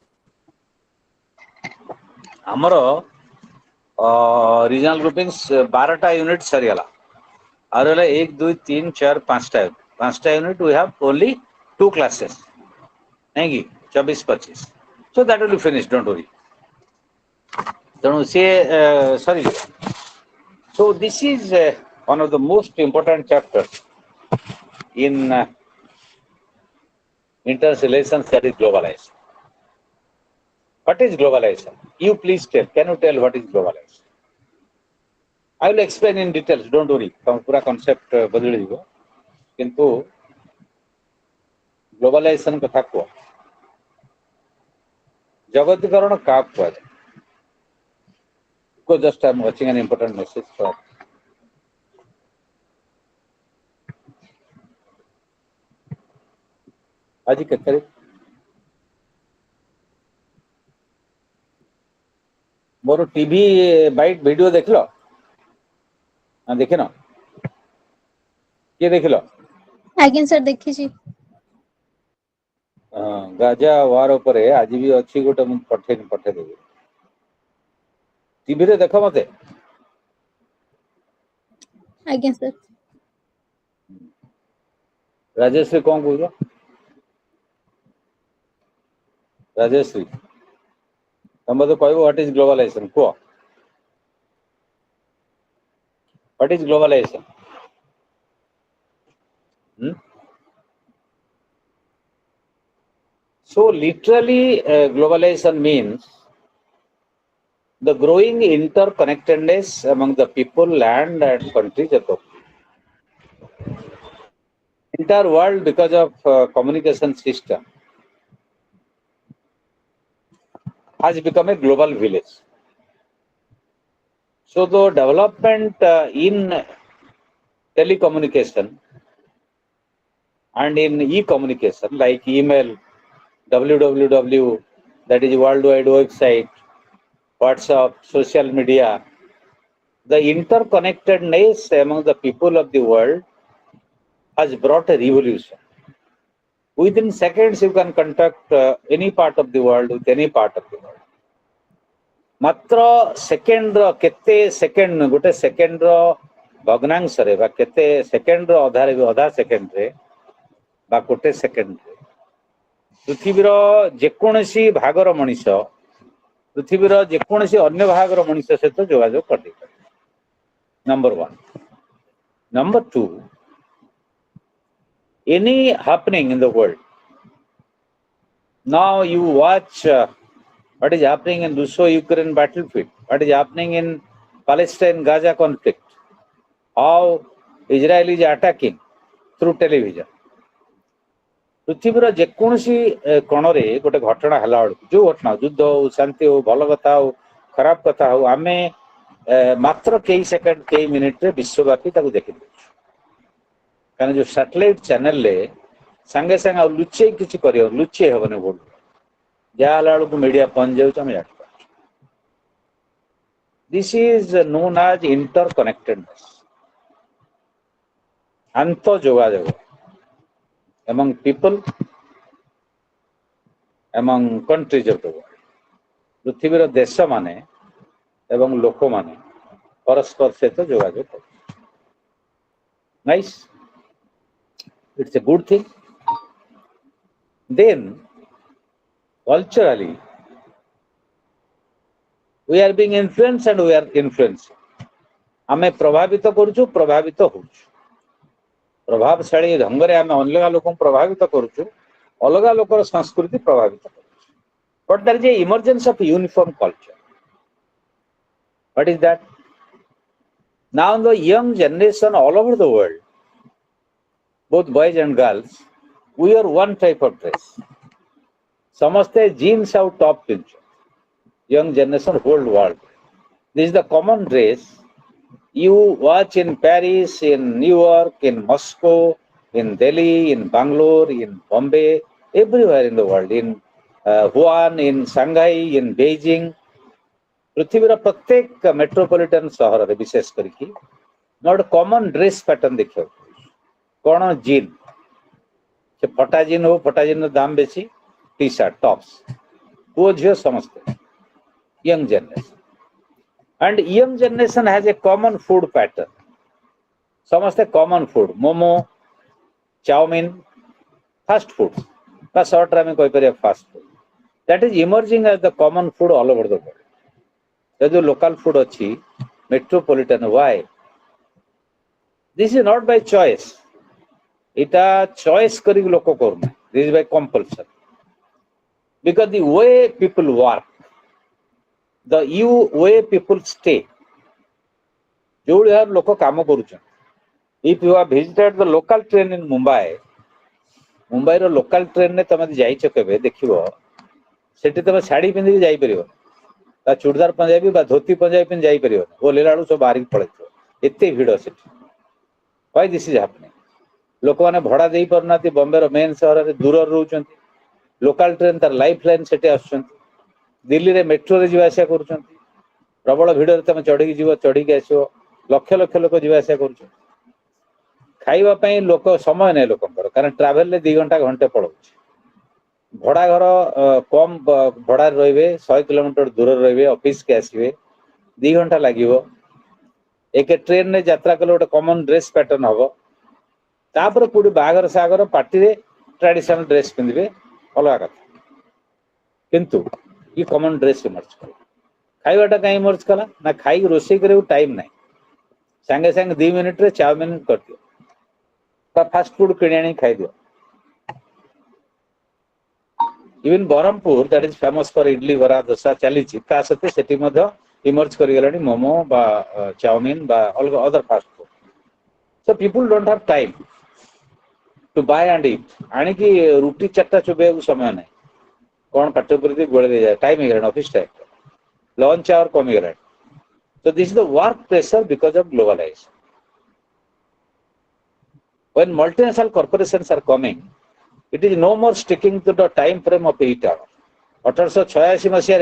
हमरो रीजनल ग्रुपिंग्स 12 टा यूनिट सरीला. और 1 2 3 4 5 टा 5 unit. We have only 2 classes नहीं कि 24-25. So that will be finish, don't worry. तेणु सी sorry. So this is one of the most important chapters in international relations, that is globalization. What is globalization? You please tell. Can you tell what is globalization? I will explain in details. Don't worry. पूरा concept बदल दिगो. किंतु globalisation कथा को जगतीकरण का कुआ. Go, just I'm watching an important message for. आज के तारीख मोर टीवी बाइट वीडियो देखलो हाँ देखे ना किए देखलो ଆଜ୍ଞା ସାର୍ ଦେଖିଛି। गाजा वार ऊपर आज भी अच्छी गोटे मुझे पठेदेवी टीवी रे देख मते ଆଜ୍ଞା ସାର୍। राजेश्री कौन कह राजेश्री तुम मत कह व्हाट इज ग्लोबलाइजेशन कह what is globalization so literally globalization means the growing interconnectedness among the people, land and countries of the entire world because of communication system has become a global village. So the development in telecommunication and in e-communication like email, www, that is worldwide website, WhatsApp, social media, the interconnectedness among the people of the world has brought a revolution. Within seconds, you can contact any part of the world with any part of the world. मात्र second केते second गोटे second भग्नांश रे बा केते second अधारे अधा second रे बा गोटे सेकेंड रे पृथ्वीर जेकोसी भागर मनीष पृथ्वीर जेकोसी अन्य भागर मनीष सहित जोगाजोग कर number one number two any happening in the world now you watch what is happening in Russo-Ukraine battlefield, what is happening in Palestine-Gaza conflict, how Israel is attacking through television. पृथ्वीर जेकोसी कोण रे गोटे घटना हला जो घटना युद्ध हो शांति हो भल कथा हो खराब कथा हो आम मात्र कई सेकेंड कई मिनिट रे विश्वव्यापी देखी कारण जो सैटेलाइट चैनल ले सांगे सांगे लुचे किसी कर लुचे हेबनी बोल जहाँ बेलू मीडिया पहुंच जाऊँ this is known as interconnectedness अंत जोगाजोग among people among countries of the world पृथ्वीर देश माने एवं लोक माने परस्पर सहित जोगाजोग कर nice it's a good thing then culturally we are being influenced and we are influenced आमे प्रभावित करूछु प्रभावित होछु प्रभावशाली ढंग से आम अलग लोक प्रभावित करुचु अलग लोकर संस्कृति प्रभावित करुचु but there is a emergence of uniform culture what is that now the young generation all over the world both boys and girls we are one type of dress समस्ते जीन्स आउ टॉप पिंच young generation whole world this is the common dress you watch in Paris, in New York, in Moscow, in Delhi, in Bangalore, in Bombay, everywhere in the world, in Wuhan, in Shanghai, in Beijing. पृथ्वीर प्रत्येक metropolitan सहर रे विशेष करके note common dress pattern देखियो कौन gene से फटा gene हो फटा जीन दाम बेसी टी शर्ट टॉप्स वो झियो समझते young generation and young generation has a common food pattern समस्ते common food momo chowmein fast food का short रे में कोई पर fast food that is emerging as the common food all over the world ये जो local food अच्छी metropolitan why this is not by choice इटा choice करी लोको करना this is by compulsion because the way people work the way people stay जो लोक काम करुछन if you have visited the local train in Mumbai रो local train ने तमे जाइछ केबे देखिबो सेठी तमे साड़ी पिंदी जाई परिबो ତା ଚୁଡ଼ିଦାର ପଞ୍ଜାବୀ ବା ଧୋତି ପଞ୍ଜାବୀ ପିନ୍ଧି ଯାଇପାରିବନି, ଓହ୍ଲେଇଲା ବେଳକୁ ସବୁ ବାହାରିକି ପଳେଇଥିବ, ଏତେ ଭିଡ଼ ସେଠି। Why this is happening? ଲୋକମାନେ ଭଡ଼ା ଦେଇପାରୁନାହାନ୍ତି, ବମ୍ବେର ମେନ୍ ସହରରେ ଦୂରରେ ରହୁଛନ୍ତି, ଲୋକାଲ ଟ୍ରେନ୍ ତାର ଲାଇଫ୍ ଲାଇନ୍ ସେଠି ଆସୁଛନ୍ତି, ଦିଲ୍ଲୀରେ ମେଟ୍ରୋରେ ଯିବା ଆସିବା କରୁଛନ୍ତି, ପ୍ରବଳ ଭିଡ଼ରେ ତମେ ଚଢ଼ିକି ଯିବ, ଚଢ଼ିକି ଆସିବ, ଲକ୍ଷ ଲକ୍ଷ ଲୋକ ଯିବା ଆସିବା କରୁଛନ୍ତି। ଖାଇବା ପାଇଁ ଲୋକ ସମୟ ନାହିଁ ଲୋକଙ୍କର, କାରଣ ଟ୍ରାଭେଲରେ 2 ଘଣ୍ଟା ଘଣ୍ଟେ ପଳଉଛି। ଭଡ଼ା ଘର କମ୍ ଭଡ଼ାରେ ରହିବେ, 100 କିଲୋମିଟର ଦୂରରେ ରହିବେ, ଅଫିସକି ଆସିବେ, 2 ଘଣ୍ଟା ଲାଗିବ। ଏକ ଟ୍ରେନରେ ଯାତ୍ରା କଲେ ଗୋଟେ କମନ ଡ୍ରେସ୍ ପ୍ୟାଟର୍ନ ହବ, ତାପରେ କୋଉଠି ବାହାଘର ସାହାଘର ପାର୍ଟିରେ ଟ୍ରାଡିସନାଲ ଡ୍ରେସ୍ ପିନ୍ଧିବେ, ଅଲଗା କଥା। କିନ୍ତୁ ये कॉमन ड्रेस इमर्ज कला। खाइबाटा कहीं इमर्ज कला ना, खाई रोषेई करे टाइम नहीं, सांगे सांगे 2 मिनिट रे चाउमिन कर दियो, फास्ट फूड किणी आनी खाई दियो। Even Berhampur that is famous for idli vada dosa चली ता सते सेठी मध्य इमर्ज करि गलानी मोमो बा चाउमिन बा other fast food. So people don't have time to buy and eat, आनी कि रुटी 4टा चुबे समय नहीं, कौन पाठ प्रति गोले दे जाए, टाइम है ऑफिस टाइम, लंच आवर कम है। So this is the work pressure because of globalization. When multinational corporations are coming, it is no more sticking to the time frame of 8 hours. 1886 Masih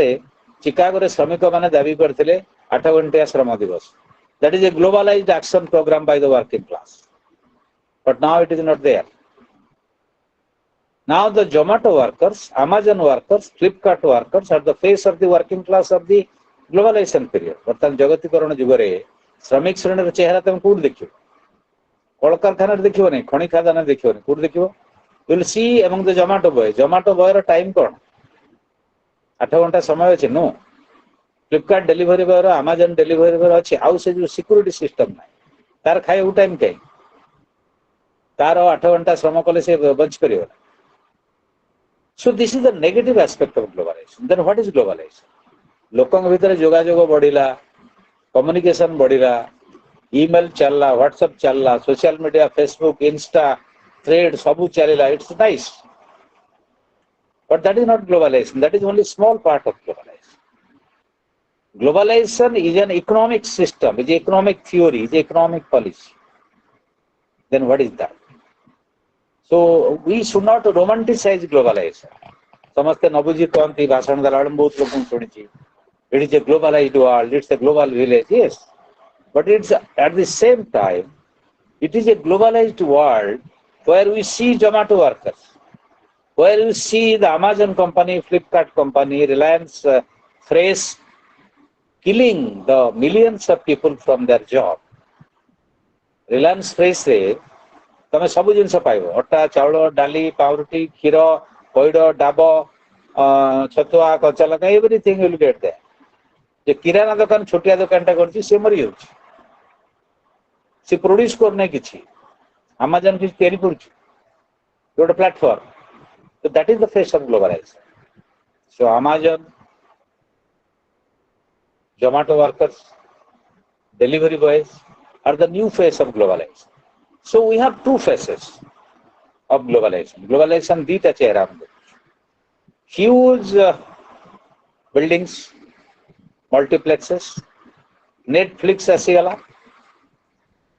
Chicago रे श्रमिक माने दाबी करथिले 8 घंटिया श्रम दिवस. That is a globalized action program by the working class. But now it is not there. Now the Zomato workers, Amazon workers, Flipkart workers are the face of the working class of the globalization period. बर्तमान जगतीकरण जुगरे श्रमिक श्रेणी चेहरा तुम कौट देखियो, कल कारखाना देखियो नहीं, खଣି खादाना देखियो नहीं, कौट देखियो? You will see among the Zomato boy रो टाइम कौन 8 घंटा समय अच्छे नो, फ्लिपकार्ट डेलीवरी बॉय रो, Amazon डेलीवरी बॉय अच्छे, आउ से जो सिक्योरिटी सिस्टम नहीं, तार खाए टाइम कहीं, तार 8 घंटा श्रम कले से बंच करियो। So this is the negative aspect of globalization. Then what is globalization? लोकों भीतर जोगाजोग बढ़िला, कम्युनिकेशन बढ़िला, ईमेल चलला, व्हाट्सएप चलला, social media, Facebook, Insta, thread सबू चलला, it's nice. But that is not globalization. That is only small part of globalization. Globalization is an economic system, is economic theory, is economic policy. Then what is that? So we should not romanticize globalization. समस्ते न बुझी कहती भाषण देला बहुत लोग शुणी, it is a globalized world, it's a global village, yes, but it's at the same time it is a globalized world where we see Zomato workers, where you see the Amazon company, Flipkart company, Reliance Fresh killing the millions of people from their job. Reliance Fresh रे तमे सब जिनस पाइबो, अटा चाउल डाली पाउरुटी क्षीर pad डाब छतुआ कच्चा लगा everything will get there. जे किराना दुकान छोटिया दुकानटा करछि से मरि जाउछि, से प्रोड्यूस करने किछि, Amazon किछि तयारी करछि गोटे platform. So that is the face of globalization. So Amazon, Zomato workers, delivery boys are the new face of globalization. So we have two faces of globalization. Globalization dita chehra हमको, huge buildings, multiplexes, Netflix आसीगला,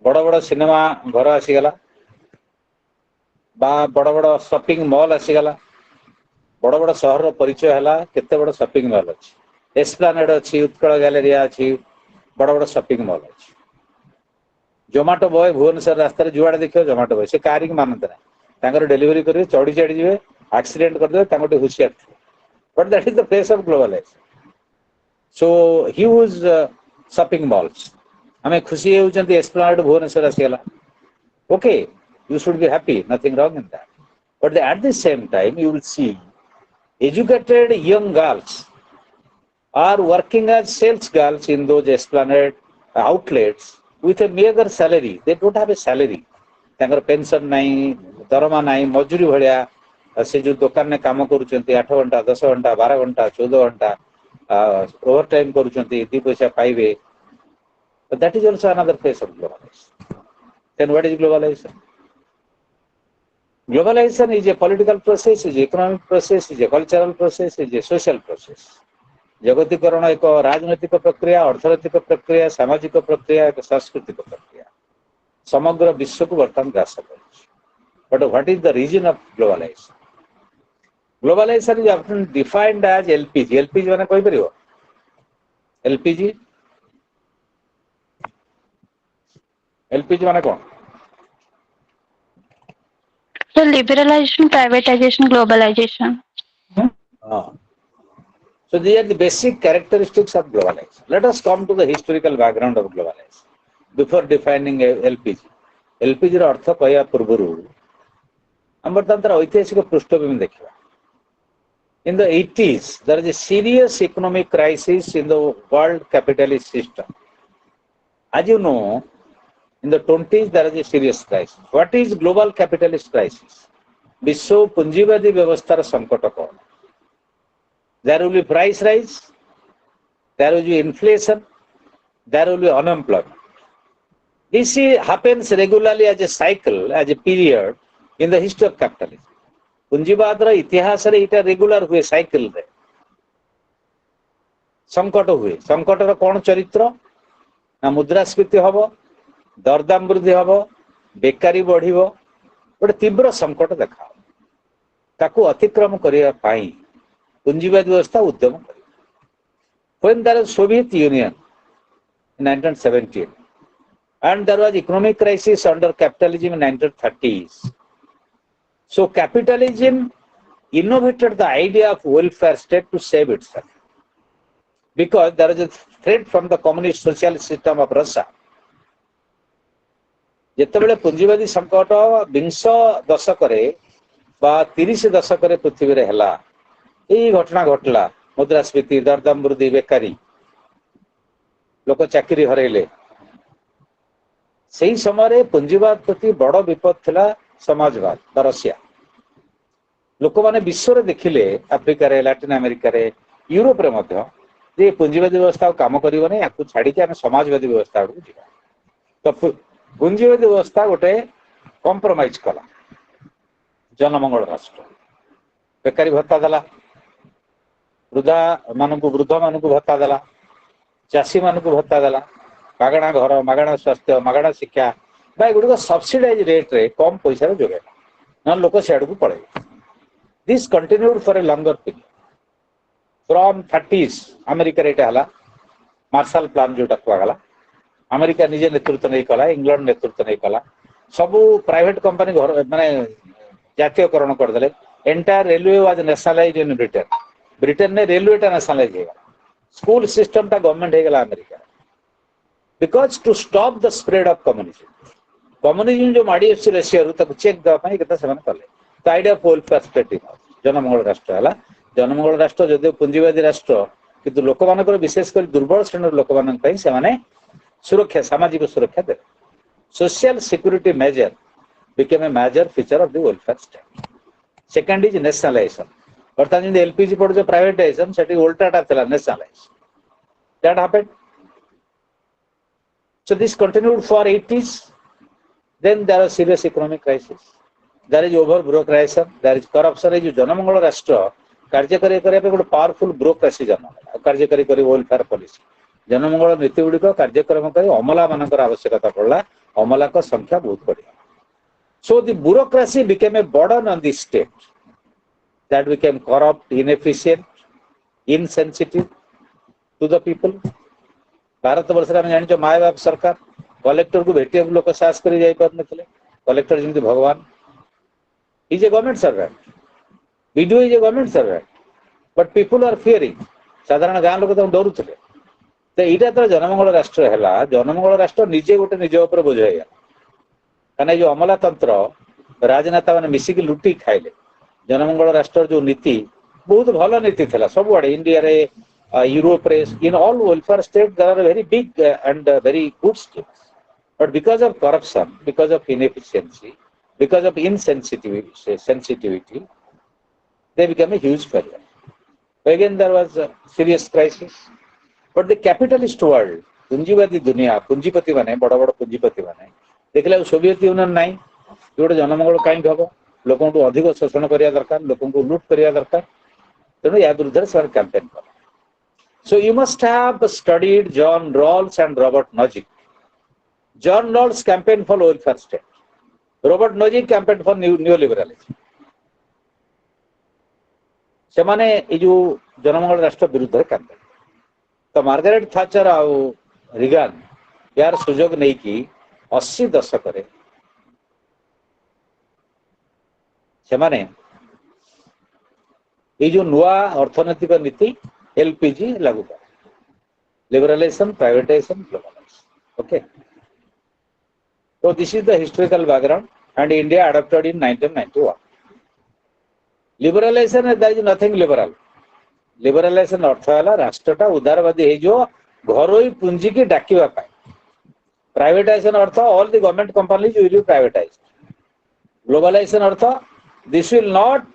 बड़ बड़ cinema घर आसीगला, बा बड़ बड़ shopping mall आसीगला, बड़ बड़ सहर परिचय है, केते बड़ शॉपिंग मॉल अच्छी, एस्प्लानेड अच्छी, उत्कल गैलेरिया अच्छी, बड़ बड़ शॉपिंग मॉल अच्छी। जोमाटो बॉय भुवनेश्वर रास्ता जुआड़े देखियो जोमाटो बॉय से कार मानते ना, डेलीवरी करेंगे, चढ़ी चढ़ी जी एक्सीडेंट करदे, हुशियार। But that is the face of globalisation. So huge shopping malls आम खुशी होती एस्प्लानेड भुवनेश्वर आसीगला, okay you should be happy, nothing wrong in that. But at the same time you will see educated young girls are working as sales girls in those esplanade outlets with a meager salary. They don't have a salary. तांकर pension नहीं, दरमा नहीं, मजूरी भलिया से जो दुकान में काम करूचंती 8 घंटा 10 घंटा 12 घंटा 14 घंटा ओवर टाइम करूचंती, 2 पैसा पाइबे। But that is also another face of globalization. Then what is globalization? Globalization is a political process, is an economic process, is a cultural process, is a social process. जगतीकरण एक राजनैतिक प्रक्रिया, अर्थनैतिक प्रक्रिया, सामाजिक प्रक्रिया, एक सांस्कृतिक प्रक्रिया समग्र विश्व को बर्तमान ग्रास कर। But what is the reason of globalization? Globalization is often defined as LPG. LPG माने कोई परियो? एलपीजी एलपीजी माने कौन? So liberalization, privatization, globalization. So these are the basic characteristics of globalization. Let us come to the historical background of globalization before defining LPG. LPG ର ଅର୍ଥ କହିବା ପୂର୍ବରୁ ଆମେ ତାର ଐତିହାସିକ ପୃଷ୍ଠଭୂମି ଦେଖିବା। In the 80s, there is a serious economic crisis in the world capitalist system. As you know, in the 20s, there is a serious crisis. What is global capitalist crisis? विश्व पूंजीवादी व्यवस्थार संकट कौन? There will be price rise, there will be inflation, there will be unemployment. This happens regularly as a cycle, as a period in the history of capitalism. पूंजीवाद रा इतिहास रे इटा regular हुए साइकिल रे संकट हुए। संकट रा कौन चरित्र ना? मुद्रास्फीति हबो, दरदाम वृद्धि हबो, बेकारी बढ़िबो, गोटे तीव्र संकट देखा। ताकू अतिक्रम करिया पाई पूंजीवादी व्यवस्था उद्यम करी। When there was Soviet Union in 1917 and there was economic crisis under capitalism in 1930s. So capitalism innovated the idea of welfare state to save itself because there is a threat from the communist socialist system of Russia. ଯେତେବେଳେ ପୁଞ୍ଜିବାଦୀ ସଂକଟ 20 ଦଶକରେ ବା 30 ଦଶକରେ ପୃଥିବୀରେ ହେଲା, ଏଇ ଘଟଣା ଘଟିଲା, ମୁଦ୍ରାସ୍ଫୀତି, ଦରଦାମ ବୃଦ୍ଧି, ବେକାରୀ, ଲୋକ ଚାକିରି ହରେଇଲେ। ସେହି ସମୟରେ ପୁଞ୍ଜିବାଦ ପ୍ରତି ବଡ଼ ବିପଦ ଥିଲା ସମାଜବାଦ ବା ରଷିଆ। ଲୋକମାନେ ବିଶ୍ୱରେ ଦେଖିଲେ, ଆଫ୍ରିକାରେ, ଲାଟିନ ଆମେରିକାରେ, ୟୁରୋପରେ ମଧ୍ୟ, ଯେ ପୁଞ୍ଜିବାଦୀ ବ୍ୟବସ୍ଥା ଆଉ କାମ କରିବନି, ୟାକୁ ଛାଡ଼ିକି ଆମେ ସମାଜବାଦୀ ବ୍ୟବସ୍ଥା ଆଡ଼କୁ ଯିବା। ତ ପୁଞ୍ଜିବାଦୀ ବ୍ୟବସ୍ଥା ଗୋଟେ କମ୍ପ୍ରମାଇଜ କଲା। ଜନମଙ୍ଗଳ ରାଷ୍ଟ୍ର ବେକାରୀ ଭତ୍ତା ଦେଲା, ବୃଦ୍ଧ ମାନଙ୍କୁ ଭତ୍ତା ଦେଲା, ଚାଷୀ ମାନଙ୍କୁ ଭତ୍ତା ଦେଲା, ମାଗଣା ଘର, ମାଗଣା ସ୍ୱାସ୍ଥ୍ୟ, ମାଗଣା ଶିକ୍ଷା ବା ଏଗୁଡ଼ିକ ସବସିଡାଇଜ ରେଟ୍ରେ କମ୍ ପଇସାରେ ଯୋଗାଇଲା, ନହେଲେ ଲୋକ ସିଆଡ଼କୁ ପଳେଇବେ। This continued for a longer period from 30s। ଆମେରିକାରେ ଏଇଟା ହେଲା ମାର୍ଶାଲ ପ୍ଲାନ୍ ଯୋଉଟା କୁହାଗଲା। ଆମେରିକା ନିଜେ ନେତୃତ୍ୱ ନେଇ କଲା, ଇଂଲଣ୍ଡ ନେତୃତ୍ୱ ନେଇ କଲା, ସବୁ ପ୍ରାଇଭେଟ କମ୍ପାନୀ ଘର ମାନେ ଜାତୀୟକରଣ କରିଦେଲେ। Entire railway was nationalise in Britain. ବ୍ରିଟେନରେ ରେଲୱେଟା ନ୍ୟାସନାଲାଇଜ ହେଇଗଲା, ସ୍କୁଲ ସିଷ୍ଟମଟା ଗଭର୍ଣ୍ଣମେଣ୍ଟ ହେଇଗଲା America. Because to stop the spread of communism. Communism ଯୋଉ ମାଡ଼ି ଆସୁଛି ରଷିଆରୁ, ତାକୁ ଚେକ୍ ଦେବା ପାଇଁ କଥା ସେମାନେ କଲେ। ତ ଆଇଡିଆ ଅଫ୍ ୱେଲଫେୟାର ଷ୍ଟେଟ୍ ଜନମଙ୍ଗଳ ରାଷ୍ଟ୍ର ହେଲା। ଜନମଙ୍ଗଳ ରାଷ୍ଟ୍ର ଯଦିଓ ପୁଞ୍ଜିବାଦୀ ରାଷ୍ଟ୍ର, କିନ୍ତୁ ଲୋକମାନଙ୍କର ବିଶେଷ କରି ଦୁର୍ବଳ ଶ୍ରେଣୀର ଲୋକମାନଙ୍କ ପାଇଁ ସେମାନେ ସୁରକ୍ଷା, ସାମାଜିକ ସୁରକ୍ଷା ଦେବେ। Social security measure became a major feature of the welfare state. Second is nationalization. ବର୍ତ୍ତମାନ ଯେମିତି ଏଲପିଜି ପଢୁଛ ପ୍ରାଇଭେଟାଇଜେସନ, ସେଠି ଓଲଟାଟା ଥିଲା nationalization. That happened. So this continued for 80s. Then there was serious economic crisis. There is over bureaucratization, there is corruption. ଏଇ ଯୋଉ ଜନମଙ୍ଗଳ ରାଷ୍ଟ୍ର କାର୍ଯ୍ୟକାରୀ କରିବା ପାଇଁ ଗୋଟେ ପାୱାରଫୁଲ ବ୍ୟୁରୋକ୍ରାସି ଜନ୍ମ ହେଲା, କାର୍ଯ୍ୟକାରୀ କରି ୱେଲଫେୟାର ପଲିସି, ଜନମଙ୍ଗଳ ନୀତି ଗୁଡିକ କାର୍ଯ୍ୟକ୍ରମ କରି ଅମଲା ମାନଙ୍କର ଆବଶ୍ୟକତା ପଡିଲା। ଅମଲାଙ୍କ ସଂଖ୍ୟା ବହୁତ ବଢିଲା। So the bureaucracy became a burden on the state that became corrupt, inefficient, insensitive to the people. Bharat ବର୍ଷରେ ଆମେ ଜାଣିଛ ମାୟ ବାପ ସରକାର, କଲେକ୍ଟରକୁ ଭେଟିବାକୁ ଲୋକ ସାହସ କରି ଯାଇପାରୁନଥିଲେ। କଲେକ୍ଟର ଯେମିତି ଭଗବାନ। He is a government servant. BDO is a government servant. But people are fearing. ସାଧାରଣ ଗାଁ ଲୋକ ତାଙ୍କୁ ଡରୁଥିଲେ। ତ ଏଇଟା ତ ଜନମଙ୍ଗଳ ରାଷ୍ଟ୍ର ହେଲା। ଜନମଙ୍ଗଳ ରାଷ୍ଟ୍ର ନିଜେ ଗୋଟେ ନିଜ ଉପରେ ବୋଝ ହେଇଗଲା। କାହିଁକିନା ଏଇ ଯୋଉ ଅମଲାତନ୍ତ୍ର, ରାଜନେତା ମାନେ ମିଶିକି ଲୁଟି ଖାଇଲେ। ଜନମଙ୍ଗଳ ରାଷ୍ଟ୍ରର ଯୋଉ ନୀତି ବହୁତ ଭଲ ନୀତି ଥିଲା ସବୁଆଡେ, ଇଣ୍ଡିଆରେ, ୟୁରୋପରେ, in all welfare state there are very big and very good schemes. But because of corruption, because of inefficiency, because of sensitivity, they became a huge failure. Again, there was a serious crisis. But the capitalist world, ପୁଞ୍ଜିବାଦୀ ଦୁନିଆ, ପୁଞ୍ଜିପତି ମାନେ, ବଡ ବଡ ପୁଞ୍ଜିପତି ମାନେ ଦେଖିଲେ Soviet union ନାହିଁ, ଗୋଟେ ଜନମଙ୍ଗଳ କାହିଁକି ହବ? ଲୋକଙ୍କୁ ଅଧିକ ଶୋଷଣ କରିବା ଦରକାର, ଲୋକଙ୍କୁ ଲୁଟ୍ କରିବା ଦରକାର। ତେଣୁ ୟା ବିରୁଦ୍ଧରେ ସେମାନେ କ୍ୟାମ୍ପେନ୍ କଲେ। So you must have studied John Rawls and Robert Nozick. John Rawls campaigned for welfare state. Robert Nozick campaigned for neoliberalism. ସେମାନେ ଏଇ ଯୋଉ ଜନମଙ୍ଗଳ ରାଷ୍ଟ୍ର ବିରୁଦ୍ଧରେ କାମ୍ପେନ୍। ତ ମାର୍ଗାରେଟ୍ ଥାଚର ଆଉ ରିଗାନ ୟାର ସୁଯୋଗ ନେଇକି 80 ଦଶକରେ ସେମାନେ ଏଇ ଯୋଉ ନୂଆ ଅର୍ଥନୈତିକ ନୀତି ଏଲପିଜି ଲାଗୁ କଲେ, liberalization, privatization, globalization. Okay. So this is the historical background, and India adopted in 1991. Liberalization, there is nothing liberal. Liberalization अर्थ है राष्ट्रटा उदारवादी है जो घरोई पूंजी की डाकिवा पाए. Privatization earth all the government companies will be privatized. Globalization earth this will not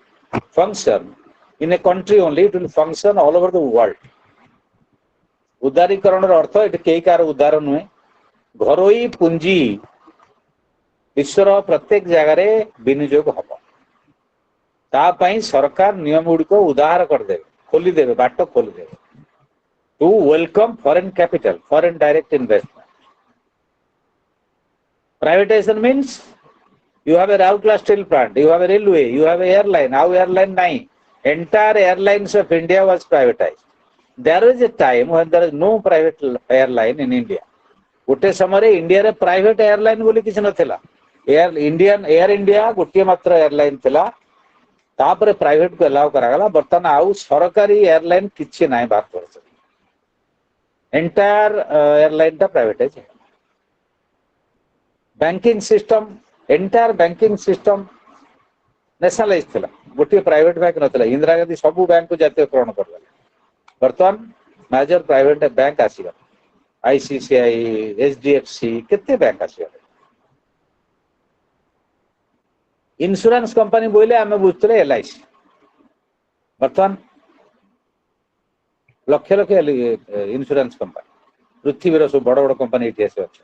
function in a country only, it will function all over the world. उदारीकरण अर्थ ये कई कार उदार नुहे घरोई पूंजी विश्वर प्रत्येक जगह विनियोग हम तापाई सरकार नियम गुड़िक उदार करदे खोलीदे बाट खोलीदे to welcome foreign capital, foreign direct investment. Privatisation means you have a Raurkela steel plant, you have a railway, you have a airline. Now airline nahi, entire airlines of India was privatized. There was a time when there is no private airline in India. गोटे समय India रे private airline बोली किसी नथिला. Air India गोटे मात्र airline थिला. तापर private को अलाउ करागला. बर्तमान आउ सरकारी एयरलाइन किछि नाही भारत वर्ष. एंटायर एयरलाइन टा प्राइवेटाइज है. Banking system entire banking system nationalise थिला. गोटे प्राइवेट बैंक नथिला. इंदिरा गांधी सबु बैंक को जातीयकरण करला. बर्तमान मेजर प्राइवेट बैंक आसीगला. आईसीसीआई, एचडीएफसी केते बैंक आसीगला. इंश्योरेंस कंपनी बोले आमे बुझतले एलआईसी. बर्तमान लक्ष लक्ष इंश्योरेंस कंपनी पृथ्वी सब बड़ बड़ कंपनी इति आसे अछि.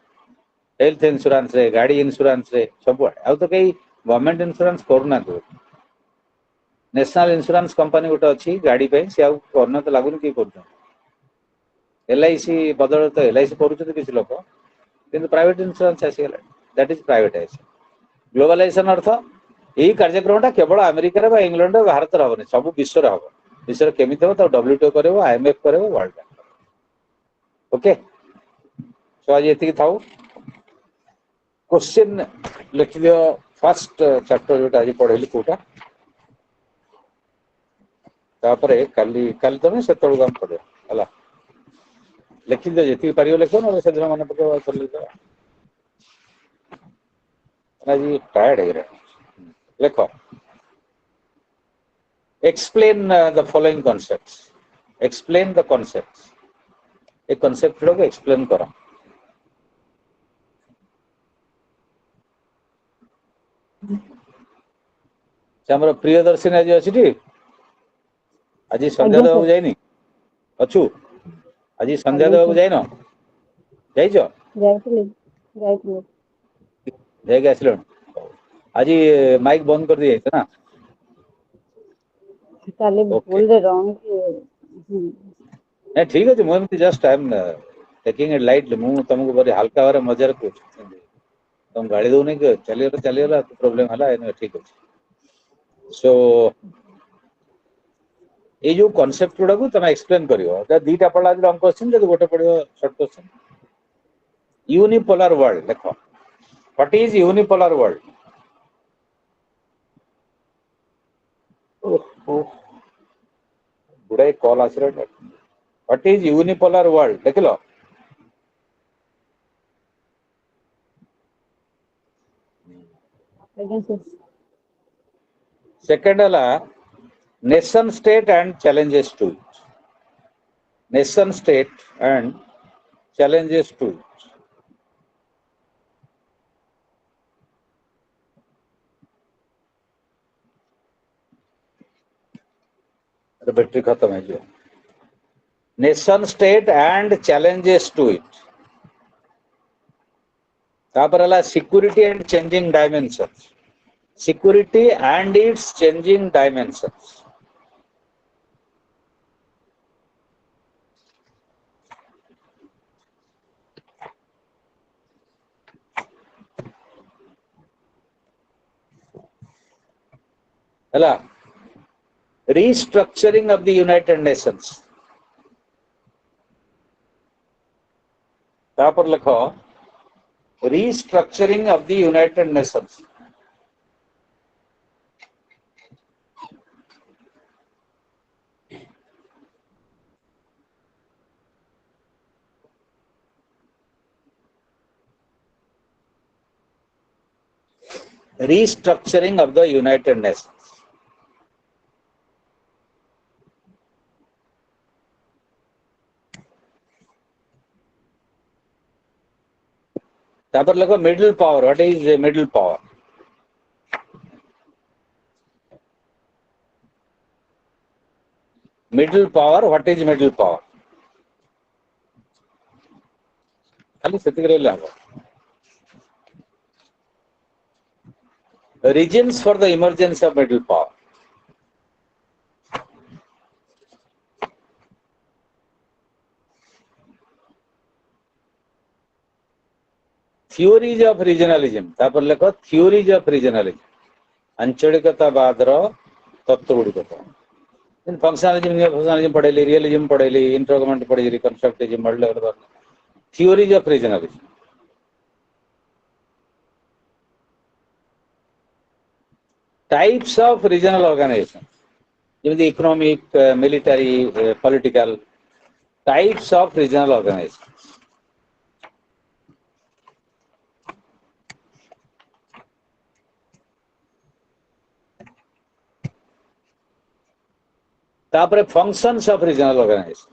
हेल्थ इंश्योरेंस रे, गाड़ी इंश्योरेंस रे सब आ तो कई गवर्नमेंट इंश्योरेंस करना तो नेशनल इंश्योरेंस कंपनी गोटे अच्छी गाड़ी पे से आउ करना तो लागुन कि कर एलआईसी बदल तो एलआईसी करूछन किसी लोक किंतु प्राइवेट इंश्योरेंस आसीगला. That is privatisation. ग्लोबलाइजेशन अर्थ यही कार्यक्रमटा केवल अमेरिका रे बा इंग्लैंड रे भारत रे होबनी, सब विश्व रे होबो. विश्व रे केमिति हो तो डब्ल्यूटीओ करबो, आईएमएफ करबो, वर्ल्ड बैंक. ओके, सो आज एति थाउ. क्वेश्चन लिख दियो. फर्स्ट चैप्टर जोटा आज पढेली कोटा तापरे काली तमे सेतळ काम पढे हला लिखि दे. जेति पारियो लिखो न से दिन मन पके चली जा. आज टायर्ड है रे. लिखो. Explain the following concepts. Explain the concepts. A concept लोग एक्सप्लेन करो. हमर प्रियदर्शनी आज अछि टी. आज संध्या देबा जाइनी अछु. आज संध्या देबा जाइनो जाइछो जाइके आसलो. आज माइक बंद कर दिए ना ताले बोल दे रहा हूं कि नहीं ठीक है. मुझे just I am taking it lightly. मु तुमको बड़े हल्का वाला मजा रखो. तुम गाड़ी दो नहीं कि चलिए तो प्रॉब्लम हला है. ठीक है. सो ये जो कॉन्सेप्ट गुड़ा को तुम एक्सप्लेन करियो. दीटा पढ़ा लॉन्ग क्वेश्चन जब गोटे पढ़ियो शॉर्ट क्वेश्चन. यूनिपोलर वर्ल्ड देखो. What is unipolar world? गुड़ाई कॉल आसरे. व्हाट इज यूनिपोलर वर्ल्ड देख लो. सेकंड हला nation state and challenges to it. Nation state and challenges to it. Battery खत्म है जो. Nation state and challenges to it. तापर हला security and changing dimensions. Security and its changing dimensions. ହେଲା restructuring of the United Nations तापर लिखो restructuring of the United Nations restructuring of the United Nations तापर लिखो middle power what is the middle power what is middle power खाली सेतिक रे लाभ reasons for the emergence of middle power theories of regionalism तापर लिखो theories of regionalism आंचलिकतावाद रो तत्व गुड़िक फंक्शनलिज्म पढ़ेली रियलिज्म पढ़ेली इंटरगवर्नमेंट पढ़ेली constructivism multi theories of regionalism types of regional organization the economic military political types of regional organization तापर functions of regional organization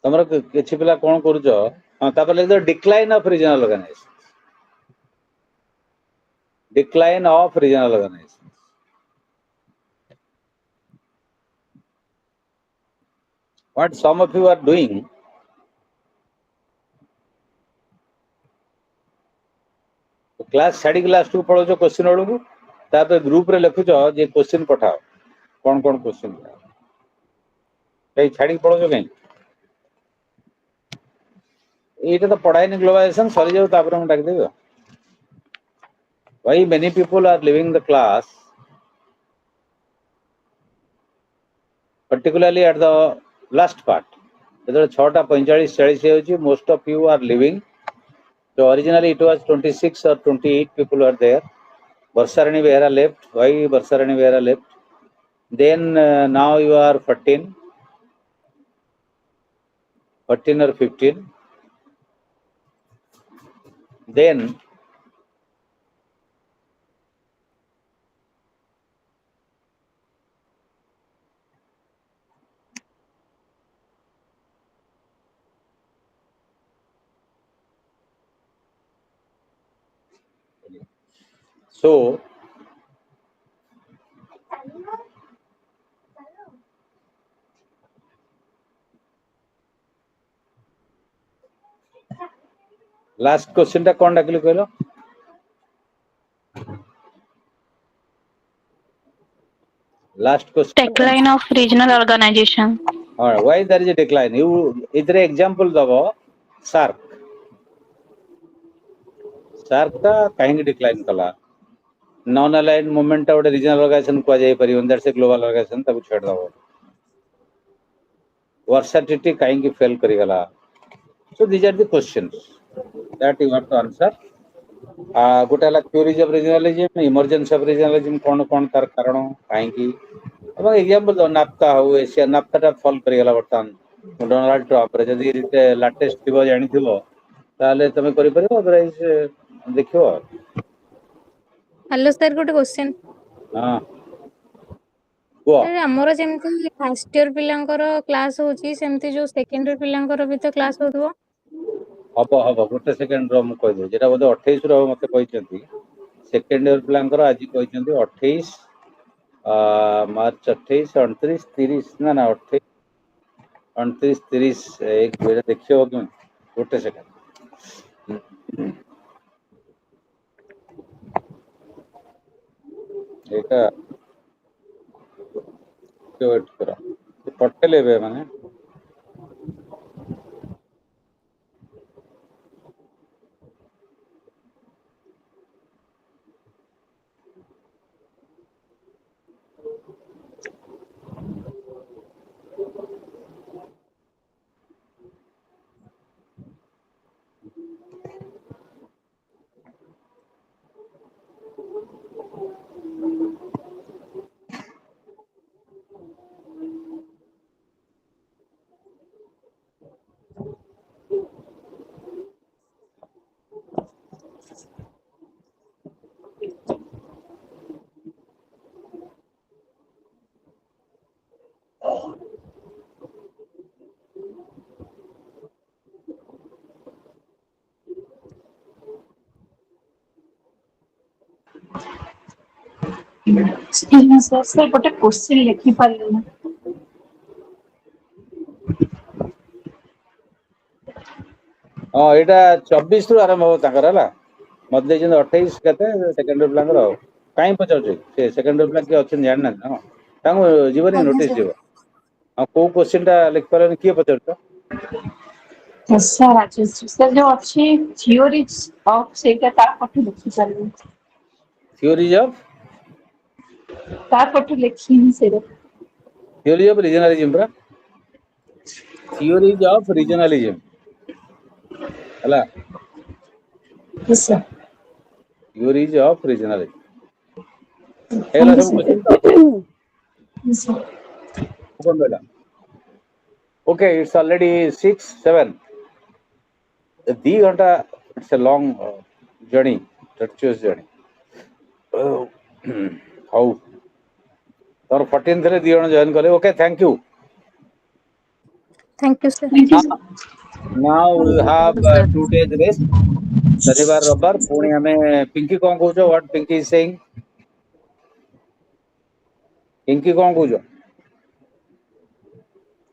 तमर किछि पिला कोन करूजो हां तापर ले decline of regional organization decline of regional organizations what some of you are doing class छाड़ी class 2 पढो जो question ओळगु तापर ग्रुप रे लिखु जो जे क्वेश्चन पठाओ कोन कोन क्वेश्चन कई छाड़ी पढो जो कई एटा तो पढ़ाई नि ग्लोबलाइजेशन सरी जाऊ तापर हम डाक देबो why many people are leaving the class particularly at the last part जेतले 6:45 40 होची most of you are leaving so originally it was 26 or 28 people were there Varsarani Behera left why Varsarani Behera left then now you are 14 or 15 then so last question टा कोन डाकली कहलो last question Decline of regional organization. all right why there is a decline you idre example dabo shark का कहीं decline कला non aligned movement गोटे regional organisation को जाई परिबन that's a global organisation तब छेड़ दबो वर्सेटिलिटी कहीं फेल करी गला so these are the questions that you have to answer गोटे हला theories of regionalism emergence of regionalism कोन कोन तार कारण कहीं एवं एग्जांपल दो नाफ्ता हो एशिया नाफ्ता फॉल करी गला बर्तमान डोनाल्ड ट्रम्प रे जदी लेटेस्ट थिबो जानि थिबो ताले तमे करि परिबो अदरवाइज देखियो हेलो सर गोटे क्वेश्चन हां को सर हमरो जेमति फर्स्ट ईयर पिलांकर क्लास होची सेमति जो सेकंड ईयर पिलांकर भी तो क्लास होतबो हब गोटे सेकेंड रो मु कहि दो जेटा बोधे 28 रो मते कहिसंती सेकेंड ईयर पिलांकर आज कहिसंती 28 मार्च 28 29 30 ना 28 29 30 एक बेर देखियो कि गोटे सेकेंड ଏଇଟା ୱେଟ୍ କର ପଠେଇଲେ ଏବେ ମାନେ सर गोटे क्वेश्चन लिखि पारलिना ହଁ ଏଇଟା 24 ରୁ ଆରମ୍ଭ ହବ ତାଙ୍କର ହେଲା ମତେ ଦେଇଛନ୍ତି 28 କେତେ ସେକେଣ୍ଡ ପିଲାଙ୍କର ଆଉ କାହିଁ ପଚାରୁଛୁ ସେ ସେକେଣ୍ଡ ପିଲା କିଏ ଅଛନ୍ତି ଜାଣିନାହାନ୍ତି ହଁ ତାଙ୍କୁ ଯିବନି ଆଜ୍ଞା ନୋଟିସ୍ ସାର୍ ଯିବ ଆଉ କୋଉ କ୍ୱେଶ୍ଚିନ୍ ଟା ଲେଖିପାରିବନି କିଏ ପଚାରୁଛ ସାର୍ ରାଜେଶ ସାର୍ ଯୋଉ ଅଛି ଥିଓରିଜ ଅଫ ସେଇଟା ତା ପଟୁ ଲେଖି ପାରିବି ଥିଓରିଜ ଅଫ ତା ପଟୁ ଲେଖିନି ସେଇଟା ଥିଓରିଜ ଅଫ ରିଜନାଲିଜିମ୍ ପରା ଥିଓରିଜ ଅଫ ରିଜନାଲିଜିମ୍ ହେଲା yes sir ଥିଓରିଜ ଅଫ ରିଜନାଲିଜିମ୍ ହେଇଗଲା thank you ସବୁ sir କ୍ୱେଶ୍ଚିନ୍ ତ yes sir କଣ କହିଲା ଓକେ ଇଟ୍ସ ଅଲରେଡି 6:07 2 ଘଣ୍ଟା it's a long journey tortuous journey ହଉ ତୋର 14 ରେ 2 ଜଣ ଜଏନ୍ କଲେ okay thank you Thank you, sir. thank you sir now we have 2 days rest शनिवार रविवार पुणी हमें पिंकी कौन कौच what Pinky is saying Pinky कौन कौच